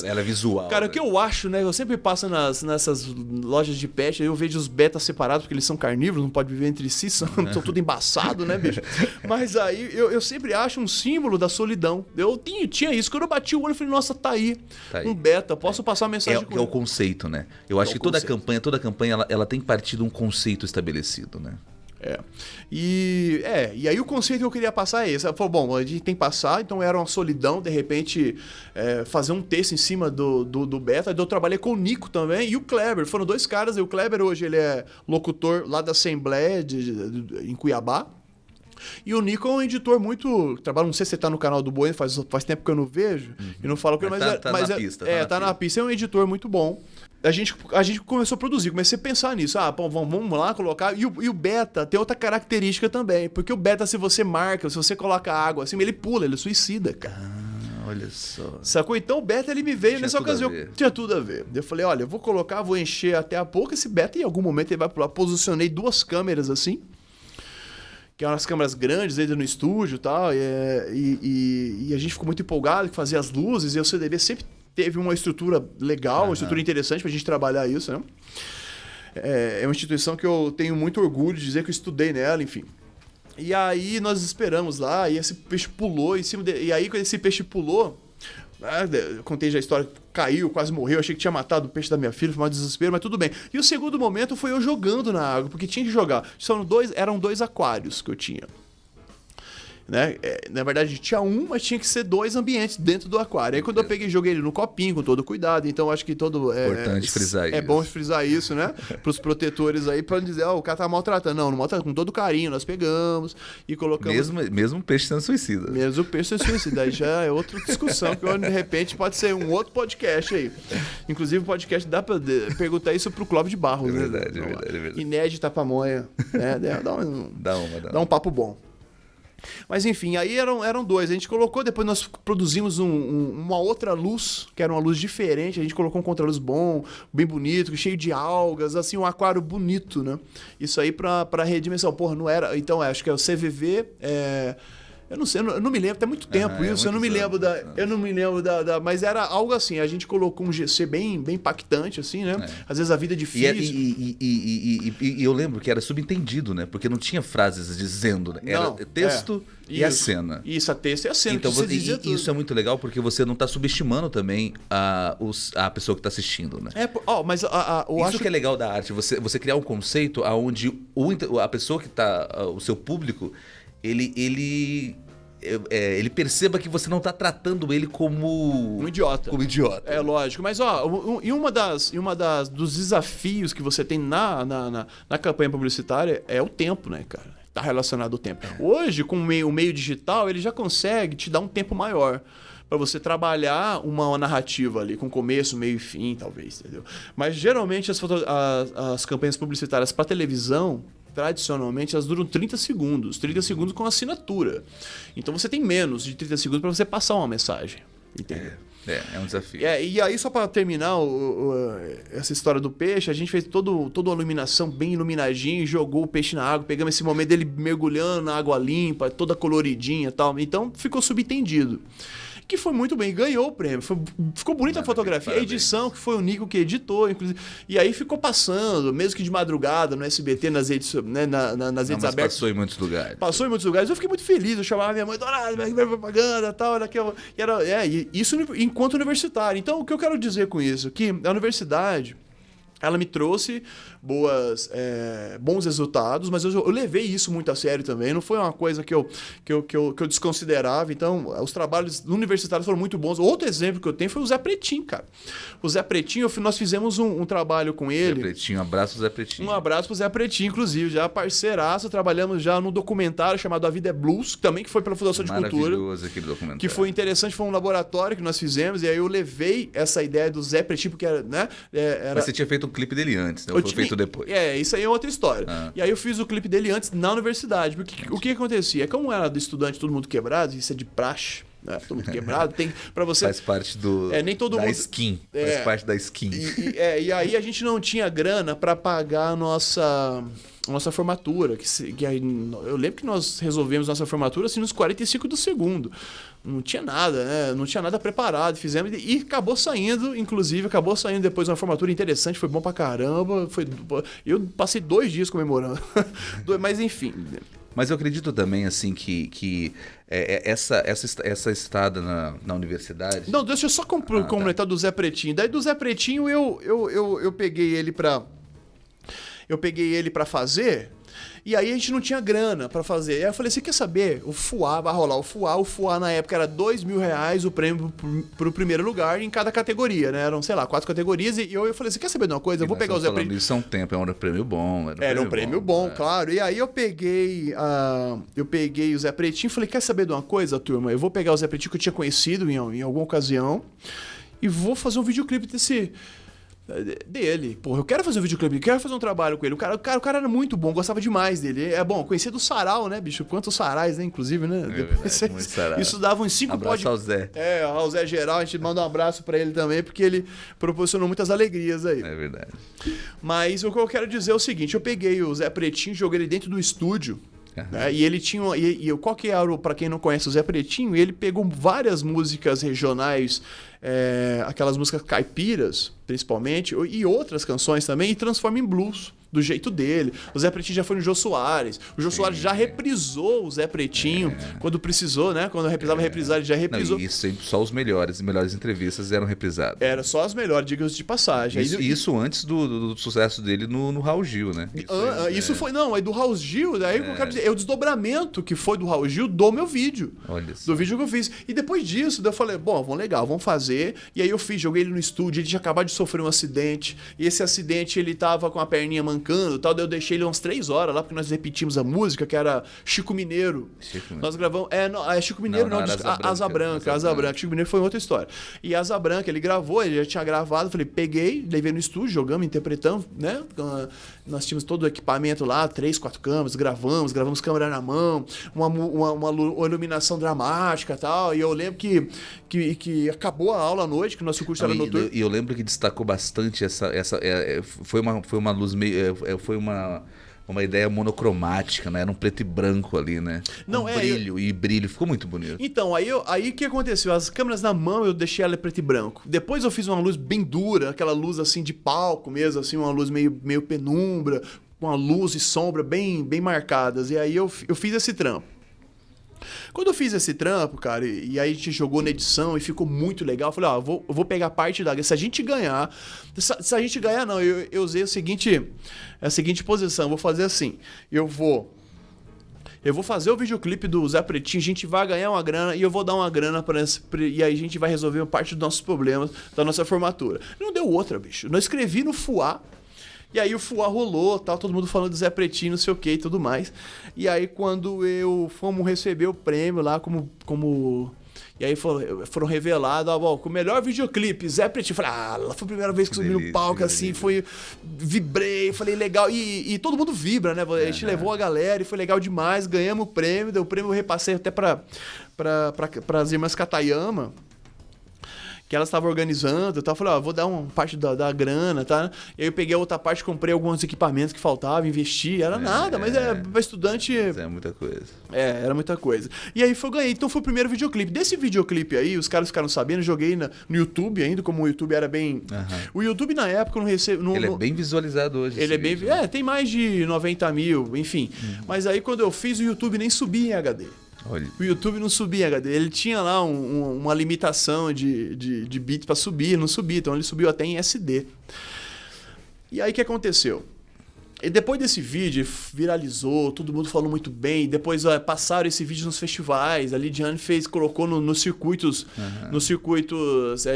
Ela é visual. Cara, o que eu acho, né? Eu sempre passo nessas lojas de pet, aí eu vejo os betas separados, porque eles são carnívoros, não podem viver entre si, são tudo embaçado, né, bicho? Mas aí eu sempre acho um símbolo da solidão. Eu tinha isso. Quando eu bati o olho, eu falei, nossa, tá aí. Um beta, posso passar uma mensagem com ele. É o conceito, né? Eu acho que toda campanha ela tem partido de um conceito estabelecido, né? E aí o conceito que eu queria passar é esse. Eu falei, bom, a gente tem que passar, então era uma solidão, de repente, fazer um texto em cima do beta. Eu trabalhei com o Nico também e o Kleber. Foram 2 caras, e o Kleber hoje ele é locutor lá da Assembleia em Cuiabá. E o Nico é um editor muito... Trabalha, não sei se você tá no canal do Bueno, faz tempo que eu não vejo. E não falo que ele... Mas na pista. Tá na pista. É um editor muito bom. A gente começou a produzir, comecei a pensar nisso. Bom, vamos lá colocar. E o beta tem outra característica também. Porque o beta, se você marca, se você coloca água assim, ele pula, ele suicida, cara. Olha só. Sacou? Então o beta ele me veio nessa ocasião. Tinha tudo a ver. Eu falei, olha, eu vou colocar, vou encher até a pouco. Esse beta em algum momento ele vai pular. Posicionei 2 câmeras assim. Que eram as câmeras grandes aí no estúdio e tal. E a gente ficou muito empolgado que fazia as luzes. E o CDB sempre teve uma estrutura legal, uma estrutura interessante pra gente trabalhar isso, né? É uma instituição que eu tenho muito orgulho de dizer que eu estudei nela, enfim. E aí nós esperamos lá, e esse peixe pulou em cima e aí quando esse peixe pulou, eu contei já a história, caiu, quase morreu, achei que tinha matado o peixe da minha filha, foi um desespero, mas tudo bem. E o segundo momento foi eu jogando na água, porque tinha que jogar. Eram 2 aquários que eu tinha. Né? Na verdade tinha mas tinha que ser 2 ambientes dentro do aquário. Aí quando eu peguei e joguei ele no copinho com todo cuidado, então acho que importante frisar isso. É bom frisar isso, né? Pros protetores aí, pra não dizer, o cara tá maltratando. Não maltrata, com todo carinho, nós pegamos e colocamos... Mesmo o peixe sendo suicida. Mesmo o peixe sendo suicida, aí já é outra discussão que de repente pode ser um outro podcast aí. Inclusive o podcast dá pra perguntar isso pro Clóvis de Barros, né? É verdade. Inédita pamonha, né? Dá um papo bom. Mas enfim, aí eram 2. A gente colocou, depois nós produzimos uma outra luz, que era uma luz diferente. A gente colocou um contraluz bom, bem bonito, cheio de algas, assim, um aquário bonito, né? Isso aí pra redimensão. Porra, não era... Então, acho que é o CVV... Eu não sei, eu não me lembro, tem muito tempo isso, eu não me lembro da... Mas era algo assim, a gente colocou um GC bem impactante, assim, né? Às vezes a vida é difícil. E eu lembro que era subentendido, né? Porque não tinha frases dizendo, né? Era texto e a cena. Isso, a texto e a cena. Então, isso é muito legal porque você não está subestimando também a pessoa que está assistindo, né? Mas isso que é legal da arte, você criar um conceito onde a pessoa que está, o seu público... Ele perceba que você não tá tratando ele como... Um idiota. Como idiota. É lógico. Mas, dos desafios que você tem na campanha publicitária é o tempo, né, cara? Tá relacionado ao tempo. Hoje, com o meio digital, ele já consegue te dar um tempo maior para você trabalhar uma narrativa ali, com começo, meio e fim, talvez, entendeu? Mas, geralmente, as campanhas publicitárias para televisão... Tradicionalmente, elas duram 30 segundos. 30 segundos com assinatura. Então, você tem menos de 30 segundos para você passar uma mensagem. Entendeu? É um desafio. E aí, só para terminar essa história do peixe, a gente fez toda uma iluminação bem iluminadinha, jogou o peixe na água, pegamos esse momento dele mergulhando na água limpa, toda coloridinha e tal. Então, ficou subentendido. Que foi muito bem, ganhou o prêmio. Ficou bonita a fotografia. A edição, que foi o Nico que editou, inclusive. E aí ficou passando, mesmo que de madrugada, no SBT, nas redes, né, nas redes abertas. Passou em muitos lugares. Passou em muitos lugares. Eu fiquei muito feliz. Eu chamava minha mãe, Dourado, vai propaganda e tal. Isso enquanto universitário. Então, o que eu quero dizer com isso? Que a universidade... Ela me trouxe bons resultados, mas eu levei isso muito a sério também. Não foi uma coisa que eu desconsiderava. Então, os trabalhos universitários foram muito bons. Outro exemplo que eu tenho foi o Zé Pretinho, cara. O Zé Pretinho, nós fizemos um trabalho com ele. Zé Pretinho, um abraço pro Zé Pretinho. Um abraço pro Zé Pretinho, inclusive. Já parceiraço, trabalhamos já num documentário chamado A Vida é Blues, também que foi pela Fundação de Cultura. Maravilhoso aquele documentário. Que foi interessante, foi um laboratório que nós fizemos. E aí eu levei essa ideia do Zé Pretinho, porque era, né? Mas você tinha feito o clipe dele antes, né? Ou foi feito depois? Isso aí é outra história. E aí eu fiz o clipe dele antes na universidade. Porque o que acontecia? Como era do estudante, todo mundo quebrado, isso é de praxe, né? Todo mundo quebrado, tem para você... Faz parte nem todo mundo... skin. Faz parte da skin. E aí a gente não tinha grana para pagar a nossa formatura. Eu lembro que nós resolvemos nossa formatura assim nos 45 do segundo. Não tinha nada, né? Não tinha nada preparado. Fizemos e acabou saindo, inclusive, depois uma formatura interessante, foi bom pra caramba. Eu passei 2 dias comemorando. Mas enfim. Mas eu acredito também, assim, que essa estada na universidade... Não, deixa eu só completar do Zé Pretinho. Daí do Zé Pretinho eu peguei ele pra... fazer, e aí a gente não tinha grana pra fazer. Aí eu falei, você quer saber? O FUA vai rolar. O FUA na época era R$2.000 o prêmio pro primeiro lugar em cada categoria, né? Eram, sei lá, 4 categorias. E eu falei, você quer saber de uma coisa? Eu vou pegar o Zé Pretinho. Isso há um tempo, era um prêmio bom. Era um prêmio bom, claro. E aí eu peguei o Zé Pretinho e falei, quer saber de uma coisa, turma? Eu vou pegar o Zé Pretinho que eu tinha conhecido em alguma ocasião e vou fazer um videoclipe dele. Porra, eu quero fazer um videoclipe, quero fazer um trabalho com ele. O cara era muito bom, gostava demais dele. É bom, conhecia do Sarau, né, bicho? Quantos sarais, né, inclusive, né? Isso dava uns 5 Abraço ao Zé. Ao Zé Geral, a gente manda um abraço pra ele também, porque ele proporcionou muitas alegrias aí. É verdade. Mas o que eu quero dizer é o seguinte, eu peguei o Zé Pretinho, joguei ele dentro do estúdio, né, e ele tinha... qual que era, pra quem não conhece o Zé Pretinho, ele pegou várias músicas regionais, aquelas músicas caipiras, principalmente, e outras canções também, e transforma em blues, do jeito dele. O Zé Pretinho já foi no Jô Soares. O Jô Soares já reprisou o Zé Pretinho quando precisou, né? Quando precisava reprisar, ele já reprisou. Não, e sempre só os melhores entrevistas eram reprisadas. Era só as melhores, diga-se de passagem. Isso antes do sucesso dele no Raul Gil, né? Isso foi... Não, aí do Raul Gil, daí eu quero dizer, é o desdobramento que foi do Raul Gil do meu vídeo. Olha só. Do vídeo que eu fiz. E depois disso, daí eu falei, bom, vamos fazer. E aí eu joguei ele no estúdio, ele tinha acabado de sofrer um acidente. E esse acidente, ele tava com a perninha mancando e tal. Daí eu deixei ele umas 3 horas lá, porque nós repetimos a música, que era Chico Mineiro. Nós gravamos... Chico Mineiro não, Asa Branca. Chico Mineiro foi outra história. E Asa Branca, ele gravou, ele já tinha gravado. Falei, peguei, levei no estúdio, jogamos, interpretamos, né? Nós tínhamos todo o equipamento lá, 3, 4 câmeras, gravamos câmera na mão, uma iluminação dramática e tal. E eu lembro que acabou a aula à noite, que o nosso curso era noturno. E eu lembro que destacou bastante foi uma luz meio... Foi uma ideia monocromática, né? Era um preto e branco ali, né? Não, brilho. Ficou muito bonito. Então, aí o que aconteceu? As câmeras na mão, eu deixei ela preto e branco. Depois eu fiz uma luz bem dura, aquela luz assim de palco mesmo, assim, uma luz meio penumbra, com uma luz e sombra bem marcadas. E aí eu fiz esse trampo. Quando eu fiz esse trampo, cara, e aí a gente jogou na edição e ficou muito legal, eu falei, eu vou pegar parte da... Se a gente ganhar... Se a gente ganhar, não, eu usei a seguinte posição, eu vou fazer assim, eu vou fazer o videoclipe do Zé Pretinho, a gente vai ganhar uma grana e eu vou dar uma grana e aí a gente vai resolver parte dos nossos problemas da nossa formatura. Não deu outra, bicho. Eu escrevi no FUA, e aí o FUA rolou, tal, todo mundo falando do Zé Pretinho, não sei o que e tudo mais. E aí quando fomos receber o prêmio lá como... E aí foram revelados, com o melhor videoclipe, Zé Pretinho. Falei, lá foi a primeira vez que subi no palco, assim, vibrei, falei, legal. E todo mundo vibra, né? A gente levou a galera e foi legal demais, ganhamos o prêmio, deu o prêmio, eu repassei até para as irmãs Katayama, que elas estavam organizando, eu falei, vou dar uma parte da grana, tá? E aí eu peguei a outra parte, comprei alguns equipamentos que faltavam, investi, era nada, mas para estudante... Mas é muita coisa. Era muita coisa. E aí ganhei, então foi o primeiro videoclipe. Desse videoclipe aí, os caras ficaram sabendo, joguei no YouTube ainda, como o YouTube era bem... O YouTube na época não recebeu... Ele é bem visualizado hoje. Ele é bem... tem mais de 90 mil, enfim. Mas aí quando eu fiz, o YouTube nem subia em HD. Olha. O YouTube não subia em HD, ele tinha lá uma limitação de bits para subir, não subia, então ele subiu até em SD. E aí o que aconteceu? E depois desse vídeo, viralizou, todo mundo falou muito bem, depois passaram esse vídeo nos festivais, a Lidiane colocou nos circuitos,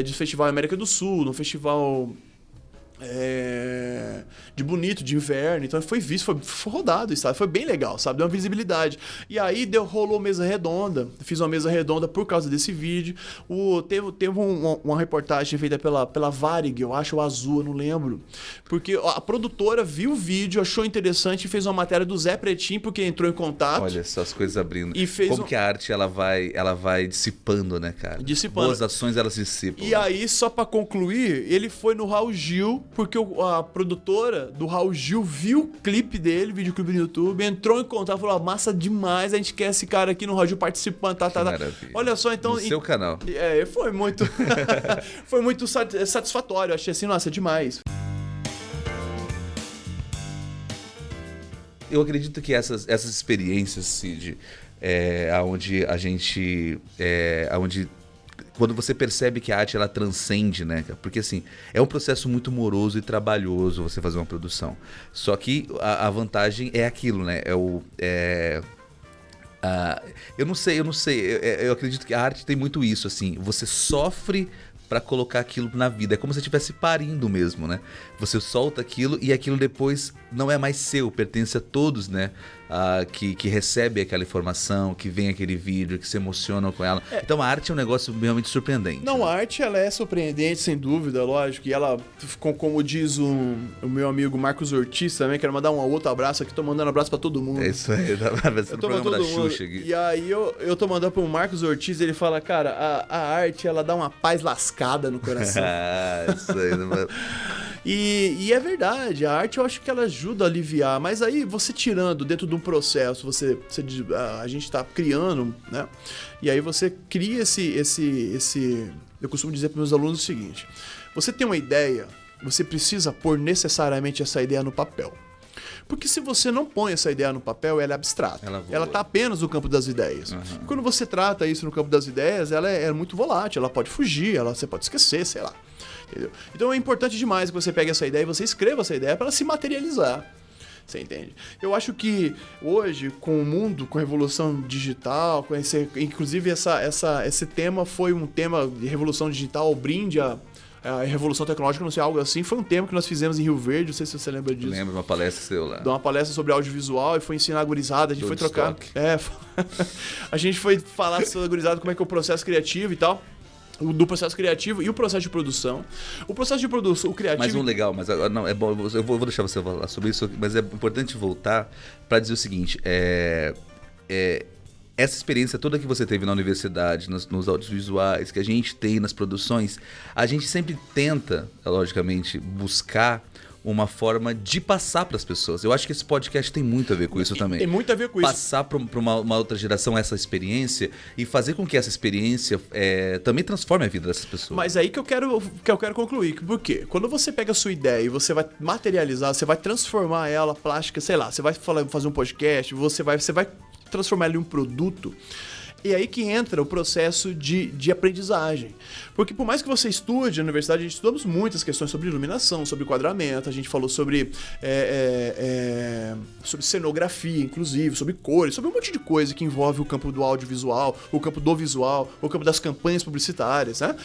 de Festival América do Sul, no Festival de bonito, de inverno. Então foi visto, foi rodado, sabe? Foi bem legal, sabe? Deu uma visibilidade. E aí rolou mesa redonda. Fiz uma mesa redonda por causa desse vídeo. Teve uma reportagem feita pela Varig, eu acho, o Azul, eu não lembro. Porque a produtora viu o vídeo, achou interessante e fez uma matéria do Zé Pretinho, porque entrou em contato. Olha só as coisas abrindo. E fez Como que a arte ela vai dissipando, né, cara? Dissipando. Boas ações elas dissipam. E aí, só pra concluir, ele foi no Raul Gil, porque a produtora do Raul Gil viu o clipe dele, videoclipe no YouTube, entrou em contato, falou: massa demais, a gente quer esse cara aqui no Raul Gil participando, tá. Olha só, então... No seu canal. Foi muito... foi muito satisfatório, eu achei assim, nossa, demais. Eu acredito que essas experiências, Cid, onde a gente... quando você percebe que a arte ela transcende, né? Porque assim, é um processo muito moroso e trabalhoso você fazer uma produção. Só que a vantagem é aquilo, né? Eu não sei. Eu acredito que a arte tem muito isso, assim. Você sofre para colocar aquilo na vida. É como se você estivesse parindo mesmo, né? Você solta aquilo e aquilo depois não é mais seu, pertence a todos, né? Que recebe aquela informação, que vem aquele vídeo, que se emocionam com ela. Então a arte é um negócio realmente surpreendente. Não, né? a arte ela é surpreendente, sem dúvida, lógico. E ela, como diz o meu amigo Marcos Ortiz também, quero mandar um outro abraço aqui, tô mandando abraço pra todo mundo. É isso aí, vai ser no programa da Xuxa aqui. E aí eu tô mandando pro Marcos Ortiz, ele fala, cara, a arte ela dá uma paz lascada no coração. Isso aí, mano. E é verdade, a arte eu acho que ela ajuda a aliviar, mas aí você tirando dentro de um processo, a gente tá criando, né? E aí você cria esse eu costumo dizer para meus alunos o seguinte: você tem uma ideia, você precisa pôr necessariamente essa ideia no papel. Porque se você não põe essa ideia no papel, ela é abstrata. Ela está apenas no campo das ideias. Uhum. E quando você trata isso no campo das ideias, ela é muito volátil, ela pode fugir, você pode esquecer, sei lá. Entendeu? Então é importante demais que você pegue essa ideia e você escreva essa ideia para ela se materializar. Você entende? Eu acho que hoje, com o mundo, com a revolução digital, inclusive esse tema foi um tema de revolução digital, brinde a revolução tecnológica, não sei, algo assim. Foi um tema que nós fizemos em Rio Verde, não sei se você lembra disso. Lembro, uma palestra seu lá. Uma palestra sobre audiovisual e foi ensinar a gurizada, a gente foi trocar. A gente foi falar sobre a gurizada como é que é o processo criativo e tal. Do processo criativo e o processo de produção. O processo de produção, o criativo... Mas um legal, mas não, é bom, eu vou deixar você falar sobre isso, mas é importante voltar para dizer o seguinte, essa experiência toda que você teve na universidade, nos audiovisuais, que a gente tem nas produções, a gente sempre tenta, logicamente, buscar uma forma de passar para as pessoas. Eu acho que esse podcast tem muito a ver com isso também. Tem muito a ver com isso. Passar para uma outra geração essa experiência e fazer com que essa experiência também transforme a vida dessas pessoas. Mas aí que eu quero concluir. Por quê? Quando você pega a sua ideia e você vai materializar, você vai transformar ela plástica, sei lá, você vai fazer um podcast, você vai transformar ela em um produto. E aí que entra o processo de aprendizagem. Porque por mais que você estude na universidade, a gente estudamos muitas questões sobre iluminação, sobre enquadramento, a gente falou sobre cenografia, inclusive, sobre cores, sobre um monte de coisa que envolve o campo do audiovisual, o campo do visual, o campo das campanhas publicitárias, né?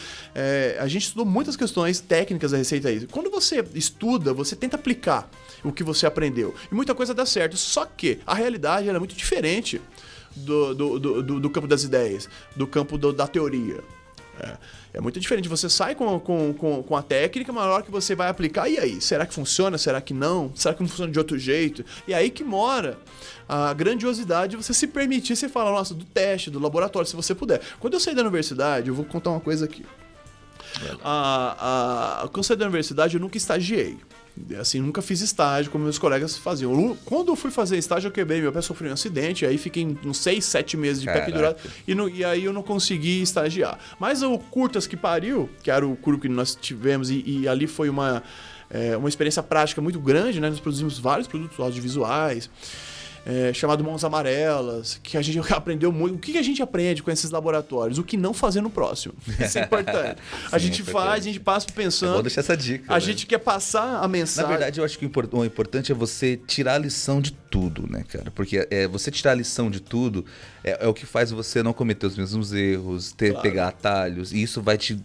A gente estudou muitas questões técnicas a respeito disso. Quando você estuda, você tenta aplicar o que você aprendeu. E muita coisa dá certo, só que a realidade é muito diferente do campo das ideias, do campo da teoria. É muito diferente. Você sai com a técnica, mas na hora que você vai aplicar, e aí? Será que funciona? Será que não? Será que não funciona de outro jeito? E aí que mora a grandiosidade de você se permitir, você fala, nossa, do teste, do laboratório, se você puder. Quando eu saí da universidade, eu vou contar uma coisa aqui. Quando eu saí da universidade, eu nunca estagiei. Assim, nunca fiz estágio como meus colegas faziam. Quando eu fui fazer estágio, eu quebrei meu pé, sofri um acidente, aí fiquei uns 6, 7 meses de pé pendurado e aí eu não consegui estagiar. Mas o Curtas que Pariu, que era o curso que nós tivemos, e ali foi uma experiência prática muito grande, né? Nós produzimos vários produtos audiovisuais. Chamado Mãos Amarelas, que a gente aprendeu muito. O que a gente aprende com esses laboratórios? O que não fazer no próximo. Isso é importante. A gente faz, a gente passa pensando. Vou deixar essa dica. A gente quer passar a mensagem. Na verdade, eu acho que o importante é você tirar a lição de tudo, né, cara? Porque você tirar a lição de tudo é o que faz você não cometer os mesmos erros, pegar atalhos, e isso vai te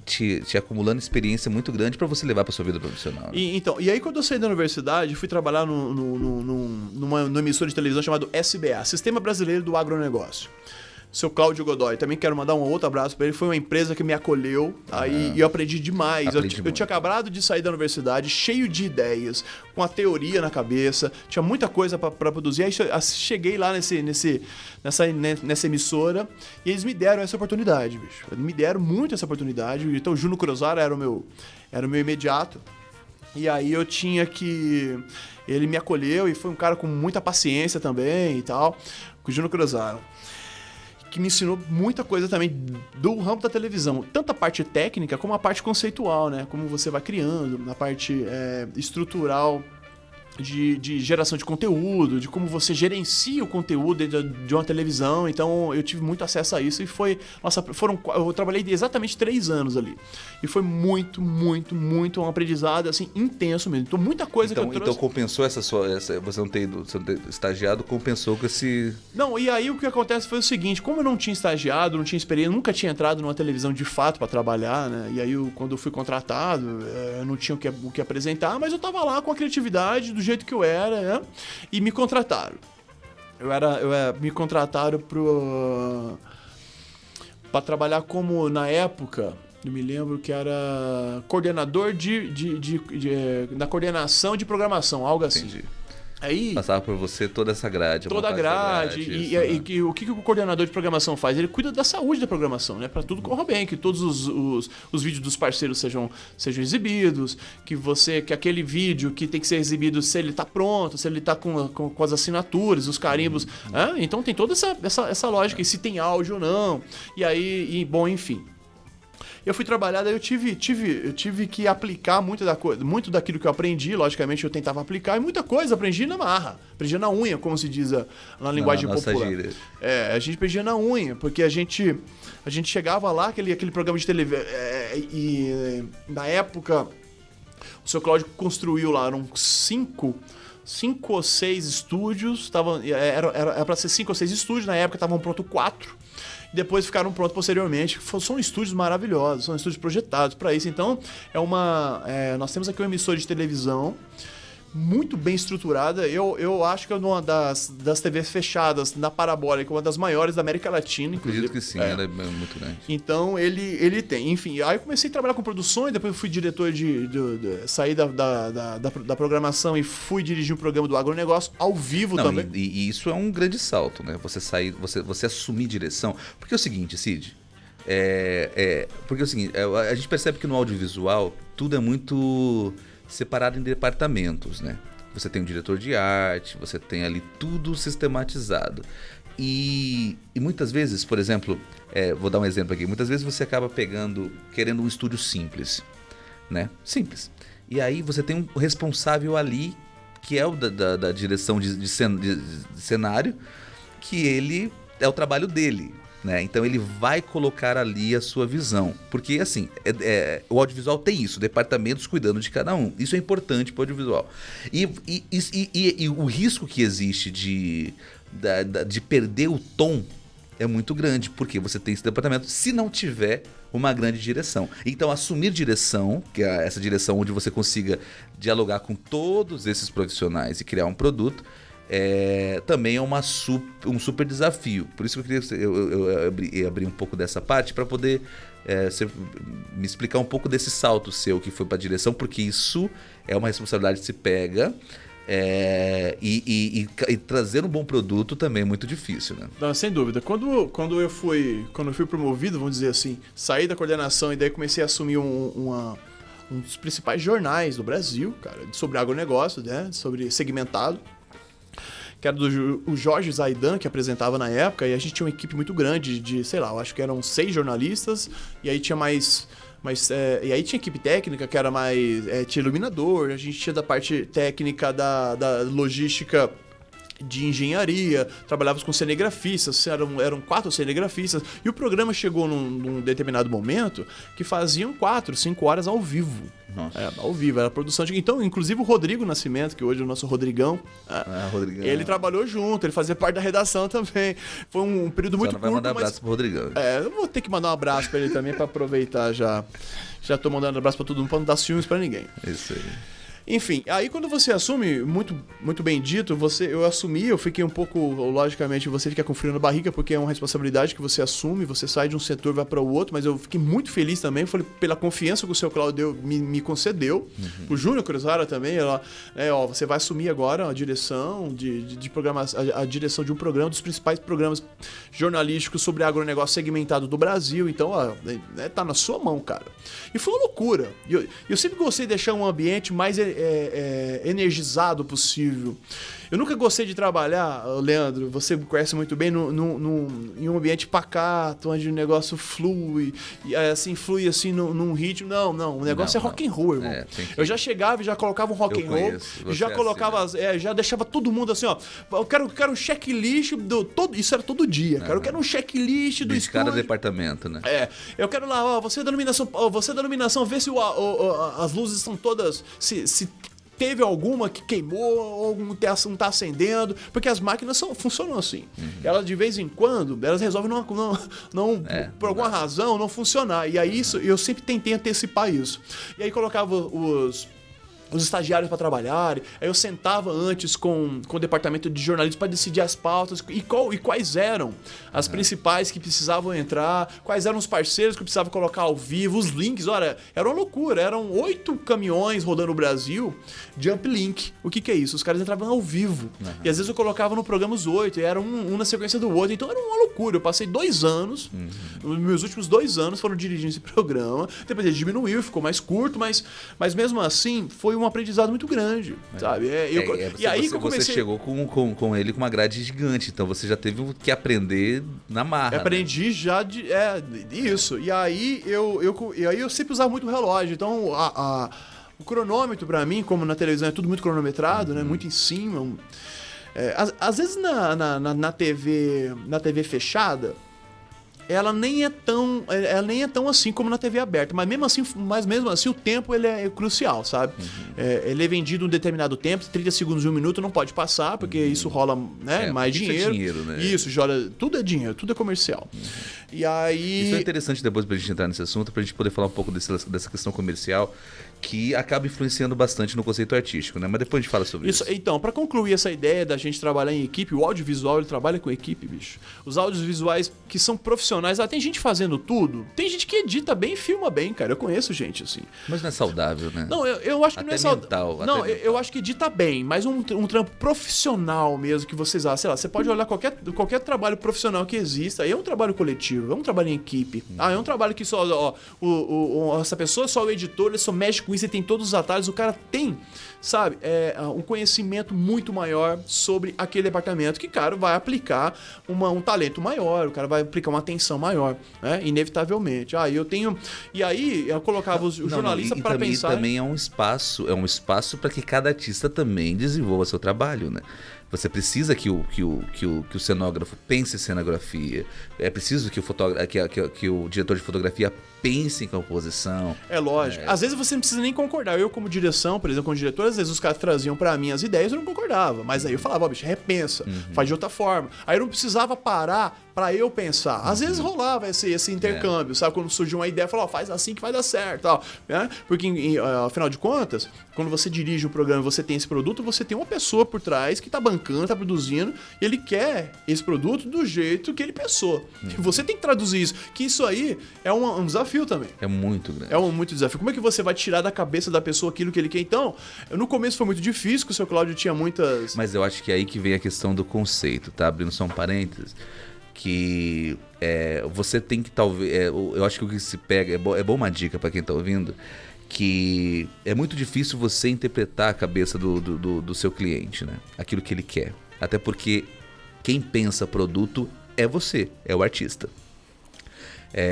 acumulando experiência muito grande para você levar para sua vida profissional. Né? E aí quando eu saí da universidade, fui trabalhar numa emissora de televisão chamada SBA, Sistema Brasileiro do Agronegócio. Seu Cláudio Godoy, também quero mandar um outro abraço para ele. Foi uma empresa que me acolheu, aí eu aprendi demais. Eu tinha acabado de sair da universidade, cheio de ideias, com a teoria na cabeça, tinha muita coisa para produzir. Aí cheguei lá nessa emissora e eles me deram essa oportunidade, bicho. Me deram muito essa oportunidade. Então o Júnior Cruzara era o meu imediato. E aí eu tinha que... Ele me acolheu e foi um cara com muita paciência também e tal, com o Júnior Cruzara, que me ensinou muita coisa também do ramo da televisão. Tanto a parte técnica como a parte conceitual, né? Como você vai criando, na parte estrutural de geração de conteúdo, de como você gerencia o conteúdo de uma televisão. Então eu tive muito acesso a isso e foi... Nossa, eu trabalhei exatamente 3 anos ali. E foi muito, muito, muito um aprendizado assim, intenso mesmo. Então muita coisa que eu trouxe... Então compensou você não ter estagiado, compensou com esse... Não, e aí o que acontece foi o seguinte, como eu não tinha estagiado, não tinha experiência, nunca tinha entrado numa televisão de fato para trabalhar, né? E aí quando eu fui contratado, eu não tinha o que apresentar, mas eu tava lá com a criatividade do jeito que eu era, né? E me contrataram. Me contrataram para trabalhar como, na época, eu me lembro que era coordenador da coordenação de programação, algo assim. Entendi. Aí, passava por você toda essa grade. Toda a grade. E o que o coordenador de programação faz? Ele cuida da saúde da programação, né? Para tudo corra bem, que todos os vídeos dos parceiros sejam exibidos, que aquele vídeo que tem que ser exibido, se ele tá pronto, se ele tá com as assinaturas, os carimbos. Então tem toda essa lógica, e se tem áudio ou não. E aí, bom, enfim. Eu fui trabalhar, daí eu tive que aplicar muito daquilo que eu aprendi, logicamente eu tentava aplicar, e muita coisa aprendi na marra, aprendi na unha, como se diz na linguagem popular. Gíria. A gente aprendia na unha, porque a gente chegava lá, aquele programa de televisão, e na época o seu Cláudio construiu lá, eram 5 ou 6 estúdios, era para ser 5 ou 6 estúdios, na época estavam pronto 4. Depois ficaram prontos posteriormente. São estúdios maravilhosos, são estúdios projetados para isso. Então, nós temos aqui uma emissora de televisão muito bem estruturada. Eu acho que é uma das TVs fechadas na parabólica, uma das maiores da América Latina, inclusive. Acredito que sim, ela é muito grande. Então, ele tem. Enfim, aí eu comecei a trabalhar com produções, depois eu fui diretor saí da programação e fui dirigir um programa do agronegócio ao vivo também. E isso é um grande salto, né? Você assumir direção. Porque é o seguinte, Cid, porque é o seguinte, a gente percebe que no audiovisual tudo é muito separado em departamentos, né? Você tem um diretor de arte, você tem ali tudo sistematizado. E muitas vezes, por exemplo, vou dar um exemplo aqui, muitas vezes você acaba querendo um estúdio simples, né? Simples. E aí você tem um responsável ali, que é o da direção de cenário, que ele é o trabalho dele. Né? Então ele vai colocar ali a sua visão. Porque assim, o audiovisual tem isso, departamentos cuidando de cada um. Isso é importante para o audiovisual. E o risco que existe de perder o tom é muito grande, porque você tem esse departamento se não tiver uma grande direção. Então assumir direção, que é essa direção onde você consiga dialogar com todos esses profissionais e criar um produto, também é um super desafio. Por isso que eu queria abrir um pouco dessa parte para poder me explicar um pouco desse salto seu que foi para a direção, porque isso é uma responsabilidade que se pega, e trazer um bom produto também é muito difícil, né? Não, sem dúvida. Quando eu fui promovido, vamos dizer assim, saí da coordenação e daí comecei a assumir um dos principais jornais do Brasil, cara, sobre agronegócio, né? Sobre segmentado, que era o Jorge Zaidan, que apresentava na época, e a gente tinha uma equipe muito grande de, sei lá, eu acho que eram 6 jornalistas, e aí tinha e aí tinha equipe técnica, que era mais... tinha iluminador, a gente tinha da parte técnica da logística de engenharia, trabalhávamos com cinegrafistas, eram 4 cinegrafistas, e o programa chegou num determinado momento que faziam 4, 5 horas ao vivo. Nossa. Ao vivo, era a produção de... Então, inclusive o Rodrigo Nascimento, que hoje é o nosso Rodrigão, Rodrigão. ele trabalhou junto, ele fazia parte da redação também. Foi um período muito curto, vai mandar abraço pro Rodrigão. Eu vou ter que mandar um abraço pra ele também, pra aproveitar já. Já tô mandando abraço pra todo mundo, pra não dar ciúmes pra ninguém. Isso aí. Enfim, aí quando você assume, muito bem dito, eu assumi, eu fiquei um pouco, logicamente, você fica com frio na barriga, porque é uma responsabilidade que você assume, você sai de um setor, vai para o outro, mas eu fiquei muito feliz também, pela confiança que o seu Claudio me concedeu, o Júnior Cruzara também, você vai assumir agora a direção de programas, a direção de um programa, dos principais programas jornalísticos sobre agronegócio segmentado do Brasil, então, tá na sua mão, cara. E foi uma loucura, eu sempre gostei de deixar um ambiente mais energizado possível. Eu nunca gostei de trabalhar, Leandro, você conhece muito bem, em um ambiente pacato, onde o negócio flui, flui assim num ritmo. Não, o negócio é rock and roll, irmão. Eu já chegava e já colocava um rock and roll, e já colocava, já deixava todo mundo assim, ó, eu quero um checklist isso era todo dia, cara, eu quero um checklist do estúdio. Cada departamento, né? Eu quero lá, ó, você da iluminação, vê se as luzes estão todas, se teve alguma que queimou, ou algum não tá acendendo, porque as máquinas funcionam assim. Elas, de vez em quando, elas resolvem por alguma razão, não funcionar. E aí, eu sempre tentei antecipar isso. E aí, colocava os estagiários para trabalhar, aí eu sentava antes com o departamento de jornalismo para decidir as pautas e quais eram as principais que precisavam entrar, quais eram os parceiros que eu precisava colocar ao vivo, os links, olha, era uma loucura, eram 8 caminhões rodando o Brasil de uplink. O que é isso? Os caras entravam ao vivo, e às vezes eu colocava no programa os 8, e era um na sequência do outro, então era uma loucura. Eu passei 2 anos, os meus últimos 2 anos foram dirigindo esse programa, depois ele diminuiu, ficou mais curto, mas mesmo assim foi um aprendizado muito grande, sabe? Você chegou com ele com uma grade gigante, então você já teve que aprender na marra. Aprendi, né? Isso. E aí eu sempre usava muito o relógio, então o cronômetro pra mim, como na televisão é tudo muito cronometrado, né? Muito em cima. Às vezes na TV fechada, ela nem é tão assim como na TV aberta, mas mesmo assim o tempo ele é crucial, sabe? Ele é vendido um determinado tempo, 30 segundos de 1 minuto não pode passar, porque isso rola, né, mais dinheiro. Isso é dinheiro, né? Isso, tudo é dinheiro, tudo é comercial. E aí... Isso é interessante depois pra gente entrar nesse assunto, pra gente poder falar um pouco dessa questão comercial, que acaba influenciando bastante no conceito artístico, né? Mas depois a gente fala sobre isso. Então, para concluir essa ideia da gente trabalhar em equipe, o audiovisual ele trabalha com equipe, bicho. Os audiovisuais que são profissionais, tem gente fazendo tudo, tem gente que edita bem e filma bem, cara. Eu conheço gente assim. Mas não é saudável, né? Não, eu acho que não é saudável. Não, eu acho que edita bem, mas um trampo profissional mesmo que vocês, sei lá, você pode olhar qualquer trabalho profissional que exista, aí é um trabalho coletivo, é um trabalho em equipe. É um trabalho que só, essa pessoa é só o editor, ele só mexe com isso, ele tem todos os atalhos, o cara tem, sabe, um conhecimento muito maior sobre aquele departamento que, cara, vai aplicar um talento maior, o cara vai aplicar uma atenção maior, né? Inevitavelmente. E aí eu colocava os jornalistas para pensar. E também é um espaço para que cada artista também desenvolva seu trabalho, né? Você precisa que o cenógrafo pense em cenografia. É preciso que o diretor de fotografia pense em composição. É lógico. Às vezes você não precisa nem concordar. Eu, como direção, por exemplo, como diretor, às vezes os caras traziam pra mim as ideias e eu não concordava. Mas aí eu falava, bicho, repensa, faz de outra forma. Aí eu não precisava parar pra eu pensar. Às vezes rolava esse intercâmbio, sabe? Quando surgiu uma ideia, falava, faz assim que vai dar certo, tal, né? Porque, afinal de contas, quando você dirige um programa e você tem esse produto, você tem uma pessoa por trás que tá bancando, tá produzindo, e ele quer esse produto do jeito que ele pensou. Você tem que traduzir isso, que isso aí é um desafio também. É muito grande. É muito desafio. Como é que você vai tirar da cabeça da pessoa aquilo que ele quer? Então, no começo foi muito difícil, que o seu Cláudio tinha muitas... Mas eu acho que é aí que vem a questão do conceito, tá? Abrindo só um parênteses. Que você tem que talvez... eu acho que o que se pega... É boa uma dica pra quem tá ouvindo, que é muito difícil você interpretar a cabeça do seu cliente, né? Aquilo que ele quer. Até porque quem pensa produto é você, é o artista.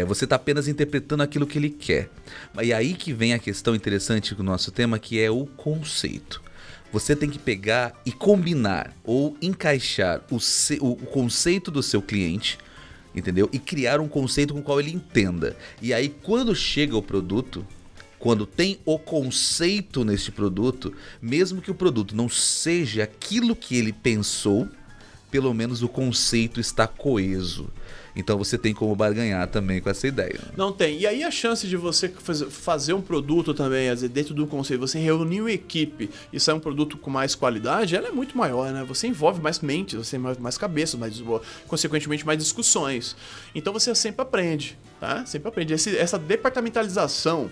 Você está apenas interpretando aquilo que ele quer. E aí que vem a questão interessante do nosso tema, que é o conceito. Você tem que pegar e combinar ou encaixar o conceito do seu cliente, entendeu? E criar um conceito com o qual ele entenda. E aí, quando chega o produto, quando tem o conceito neste produto, mesmo que o produto não seja aquilo que ele pensou, pelo menos o conceito está coeso. Então você tem como barganhar também com essa ideia. Não tem. E aí a chance de você fazer um produto também, às vezes, dentro do conceito, você reunir uma equipe e sair um produto com mais qualidade, ela é muito maior, né? Você envolve mais mentes, você tem mais cabeças, consequentemente mais discussões. Então você sempre aprende, tá? Sempre aprende. Essa departamentalização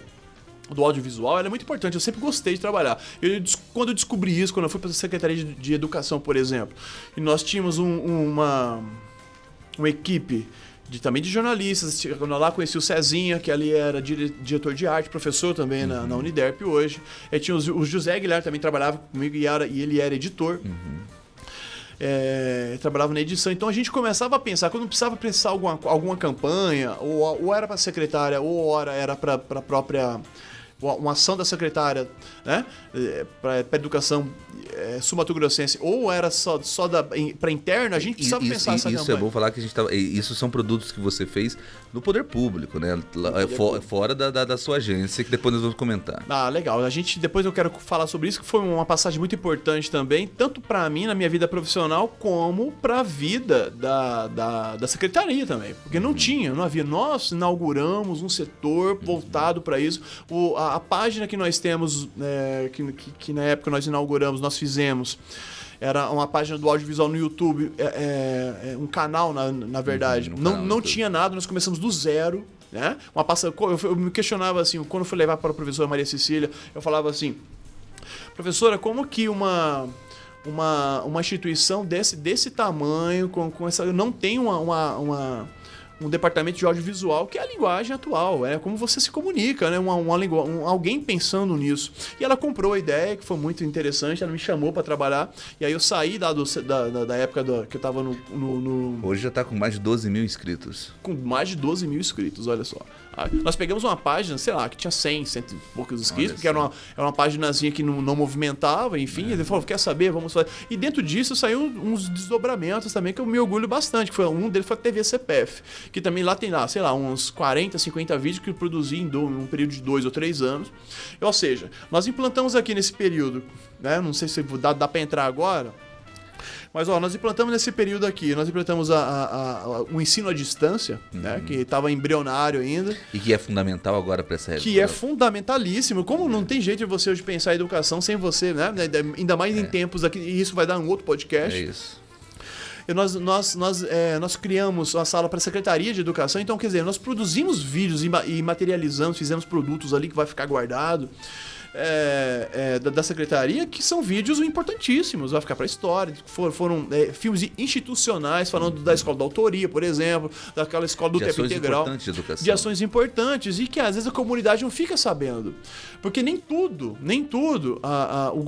do audiovisual, ela é muito importante. Eu sempre gostei de trabalhar. Quando eu descobri isso, quando eu fui para a Secretaria de Educação, por exemplo, e nós tínhamos uma equipe também de jornalistas. Eu lá conheci o Cezinha, que ali era diretor de arte, professor também na Uniderp hoje. E tinha o José Guilherme, também trabalhava comigo e ele era editor. Trabalhava na edição. Então a gente começava a pensar, quando precisava pensar alguma campanha, ou era para a secretária, ou era para a própria... uma ação da secretária, né, para educação sul-mato-grossense, ou era só para interno, a gente precisava pensar essa campanha. Isso é bom falar que a gente tava... Isso são produtos que você fez no poder público, né? Fora da sua agência, que depois nós vamos comentar. Legal. Depois eu quero falar sobre isso, que foi uma passagem muito importante também, tanto para mim, na minha vida profissional, como para a vida da secretaria também. Porque não havia. Nós inauguramos um setor voltado para isso. A página que nós temos, que na época nós inauguramos, nós fizemos, era uma página do audiovisual no YouTube, um canal, na verdade. Não tinha nada, nós começamos do zero, né? Eu me questionava assim, quando eu fui levar para a professora Maria Cecília, eu falava assim, professora, como que uma instituição desse tamanho, com essa, não tem um departamento de audiovisual, que é a linguagem atual, é como você se comunica, né? Alguém pensando nisso. E ela comprou a ideia, que foi muito interessante, ela me chamou para trabalhar, e aí eu saí da época que eu tava no... Hoje já tá com mais de 12 mil inscritos. Com mais de 12 mil inscritos, olha só. Nós pegamos uma página, sei lá, que tinha 100 e poucos inscritos, porque era uma paginazinha que não movimentava, enfim. Ele falou, quer saber, vamos fazer. E dentro disso saiu uns desdobramentos também, que eu me orgulho bastante. Um deles foi a TV CPF, que também lá tem, sei lá, uns 40, 50 vídeos que eu produzi em um período de 2 ou 3 anos. Ou seja, nós implantamos aqui nesse período, né? Não sei se dá para entrar agora, mas nós implantamos nesse período aqui, nós implantamos o ensino à distância, né, que estava embrionário ainda. E que é fundamental agora para essa época. Que é fundamentalíssimo. Como não tem jeito de você hoje pensar em educação sem você, né? Ainda mais em tempos aqui, e isso vai dar um outro podcast. É isso. E nós criamos uma sala para a Secretaria de Educação, então, quer dizer, nós produzimos vídeos e materializamos, fizemos produtos ali que vai ficar guardado. Da secretaria, que são vídeos importantíssimos, vai ficar para a história. Foram filmes institucionais falando da escola da autoria, por exemplo, daquela escola do tempo integral, de ações importantes, e que às vezes a comunidade não fica sabendo, porque nem tudo o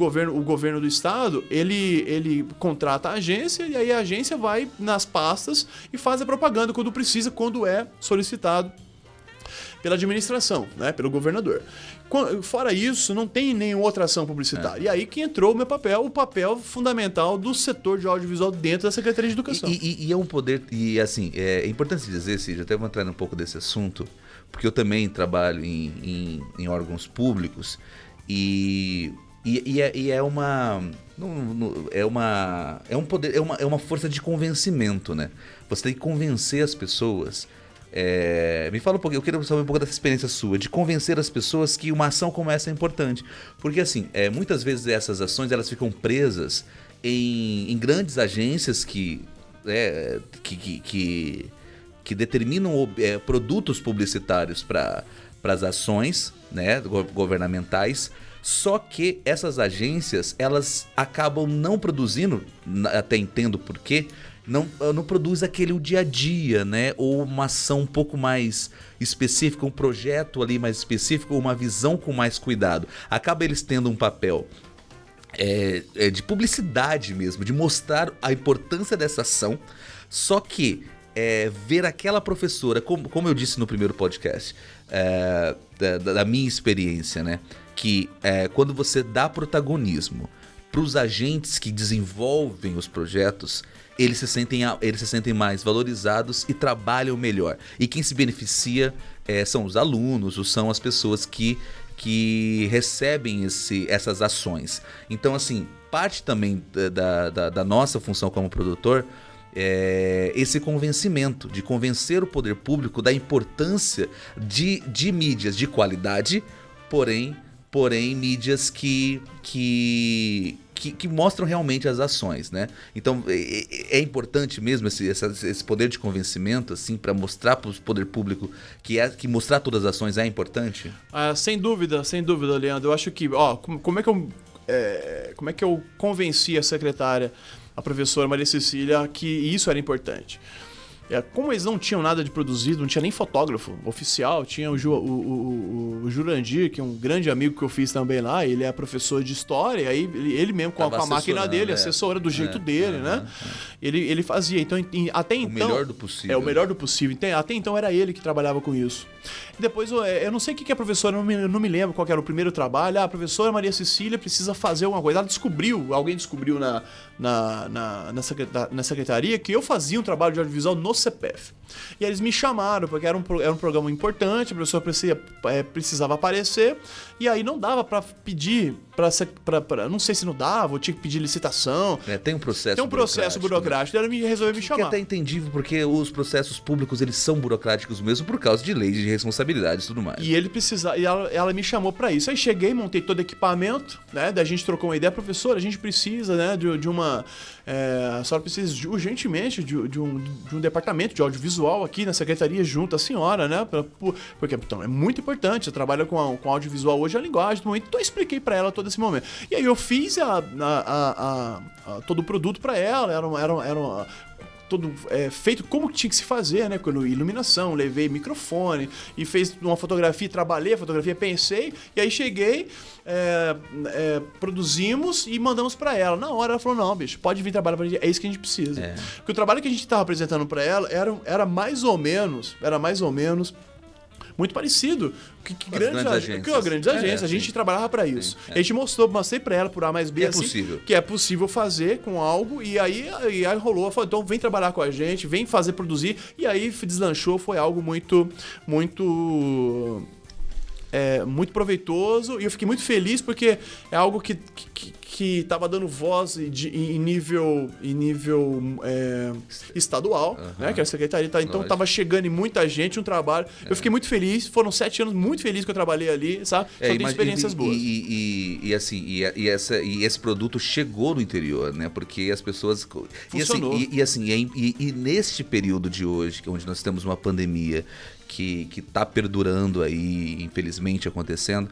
governo do estado ele contrata a agência, e aí a agência vai nas pastas e faz a propaganda quando precisa, quando é solicitado pela administração, né, pelo governador. Fora isso, não tem nenhuma outra ação publicitária. E aí que entrou o papel fundamental do setor de audiovisual dentro da Secretaria de Educação. E é um poder, e assim, é importante dizer, Cid, até vou entrar um pouco desse assunto, porque eu também trabalho em órgãos públicos, e é um poder, é uma força de convencimento, né? Você tem que convencer as pessoas. Me fala um pouquinho, eu quero saber um pouco dessa experiência sua, de convencer as pessoas que uma ação como essa é importante. Porque assim, muitas vezes essas ações elas ficam presas em grandes agências que determinam produtos publicitários para as ações, né, governamentais. Só que essas agências, elas acabam não produzindo, até entendo por quê, não produz aquele dia a dia, né? Ou uma ação um pouco mais específica, um projeto ali mais específico, ou uma visão com mais cuidado. Acaba eles tendo um papel de publicidade mesmo, de mostrar a importância dessa ação, só que ver aquela professora, como eu disse no primeiro podcast, da minha experiência, né? Que quando você dá protagonismo para os agentes que desenvolvem os projetos, eles se sentem mais valorizados e trabalham melhor. E quem se beneficia são os alunos, ou são as pessoas que recebem essas ações. Então, assim, parte também da nossa função como produtor esse convencimento, de convencer o poder público da importância de mídias de qualidade, porém mídias que mostram realmente as ações, né? Então é importante mesmo esse poder de convencimento, assim, para mostrar para o poder público que mostrar todas as ações é importante? Sem dúvida, Leandro. Eu acho que, como é que eu convenci a secretária, a professora Maria Cecília, que isso era importante? Como eles não tinham nada de produzido, não tinha nem fotógrafo oficial, tinha o Jurandir, que é um grande amigo que eu fiz também lá, ele é professor de história, aí ele mesmo com a máquina dele, assessora do jeito dele, né? Ele fazia, então até então... O melhor do possível. O melhor do possível. Até então era ele que trabalhava com isso. Depois, eu não sei o que a professora, eu não me lembro qual era o primeiro trabalho. A professora Maria Cecília precisa fazer alguma coisa. Alguém descobriu na secretaria que eu fazia um trabalho de audiovisual no CPF. E eles me chamaram, porque era um programa importante, a professora precisava aparecer, e aí não dava para pedir, não sei se não dava, ou tinha que pedir licitação. Tem um processo burocrático, ela resolveu me chamar. Que é até entendível, porque os processos públicos, eles são burocráticos mesmo por causa de leis de responsabilidade e tudo mais. E ela me chamou para isso. Aí cheguei, montei todo o equipamento, né? Daí a gente trocou uma ideia, professora, a gente precisa, né, de uma... a senhora precisa urgentemente de um departamento de audiovisual aqui na secretaria junto à senhora, né? Porque então, é muito importante. Eu trabalho com audiovisual hoje, a linguagem do momento. Então eu expliquei para ela todo esse momento. E aí eu fiz todo o produto para ela. Era todo feito como tinha que se fazer, né? Com iluminação, levei microfone e fez uma fotografia, trabalhei a fotografia, pensei, e aí cheguei, produzimos e mandamos pra ela. Na hora ela falou, não, bicho, pode vir trabalhar pra gente, é isso que a gente precisa. Porque o trabalho que a gente tava apresentando pra ela era mais ou menos muito parecido com grandes agências. A gente trabalhava para isso. A gente mostrei para ela por A mais B que é possível fazer com algo, e aí rolou. Falou, então vem trabalhar com a gente, vem produzir, e aí deslanchou. Foi algo muito proveitoso, e eu fiquei muito feliz porque é algo que estava dando voz em nível estadual, né, que é a secretaria. Então estava chegando em muita gente, um trabalho. Eu fiquei muito feliz, foram 7 anos muito felizes que eu trabalhei ali, sabe? Só tem experiências boas. E esse produto chegou no interior, né? Porque as pessoas... Funcionou. E neste período de hoje, onde nós temos uma pandemia que está perdurando aí, infelizmente acontecendo,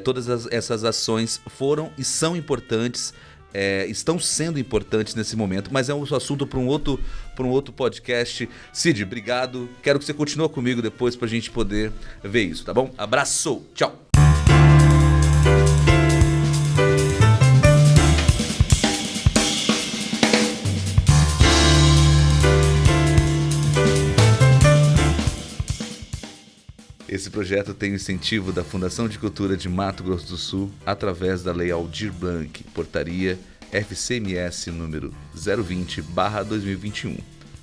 todas essas ações foram e são importantes, estão sendo importantes nesse momento, mas é um assunto para um outro podcast. Cid, obrigado. Quero que você continue comigo depois para a gente poder ver isso, tá bom? Abraço, tchau. Esse projeto tem o incentivo da Fundação de Cultura de Mato Grosso do Sul através da Lei Aldir Blanc, portaria FCMS número 020/2021,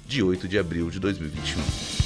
de 8 de abril de 2021.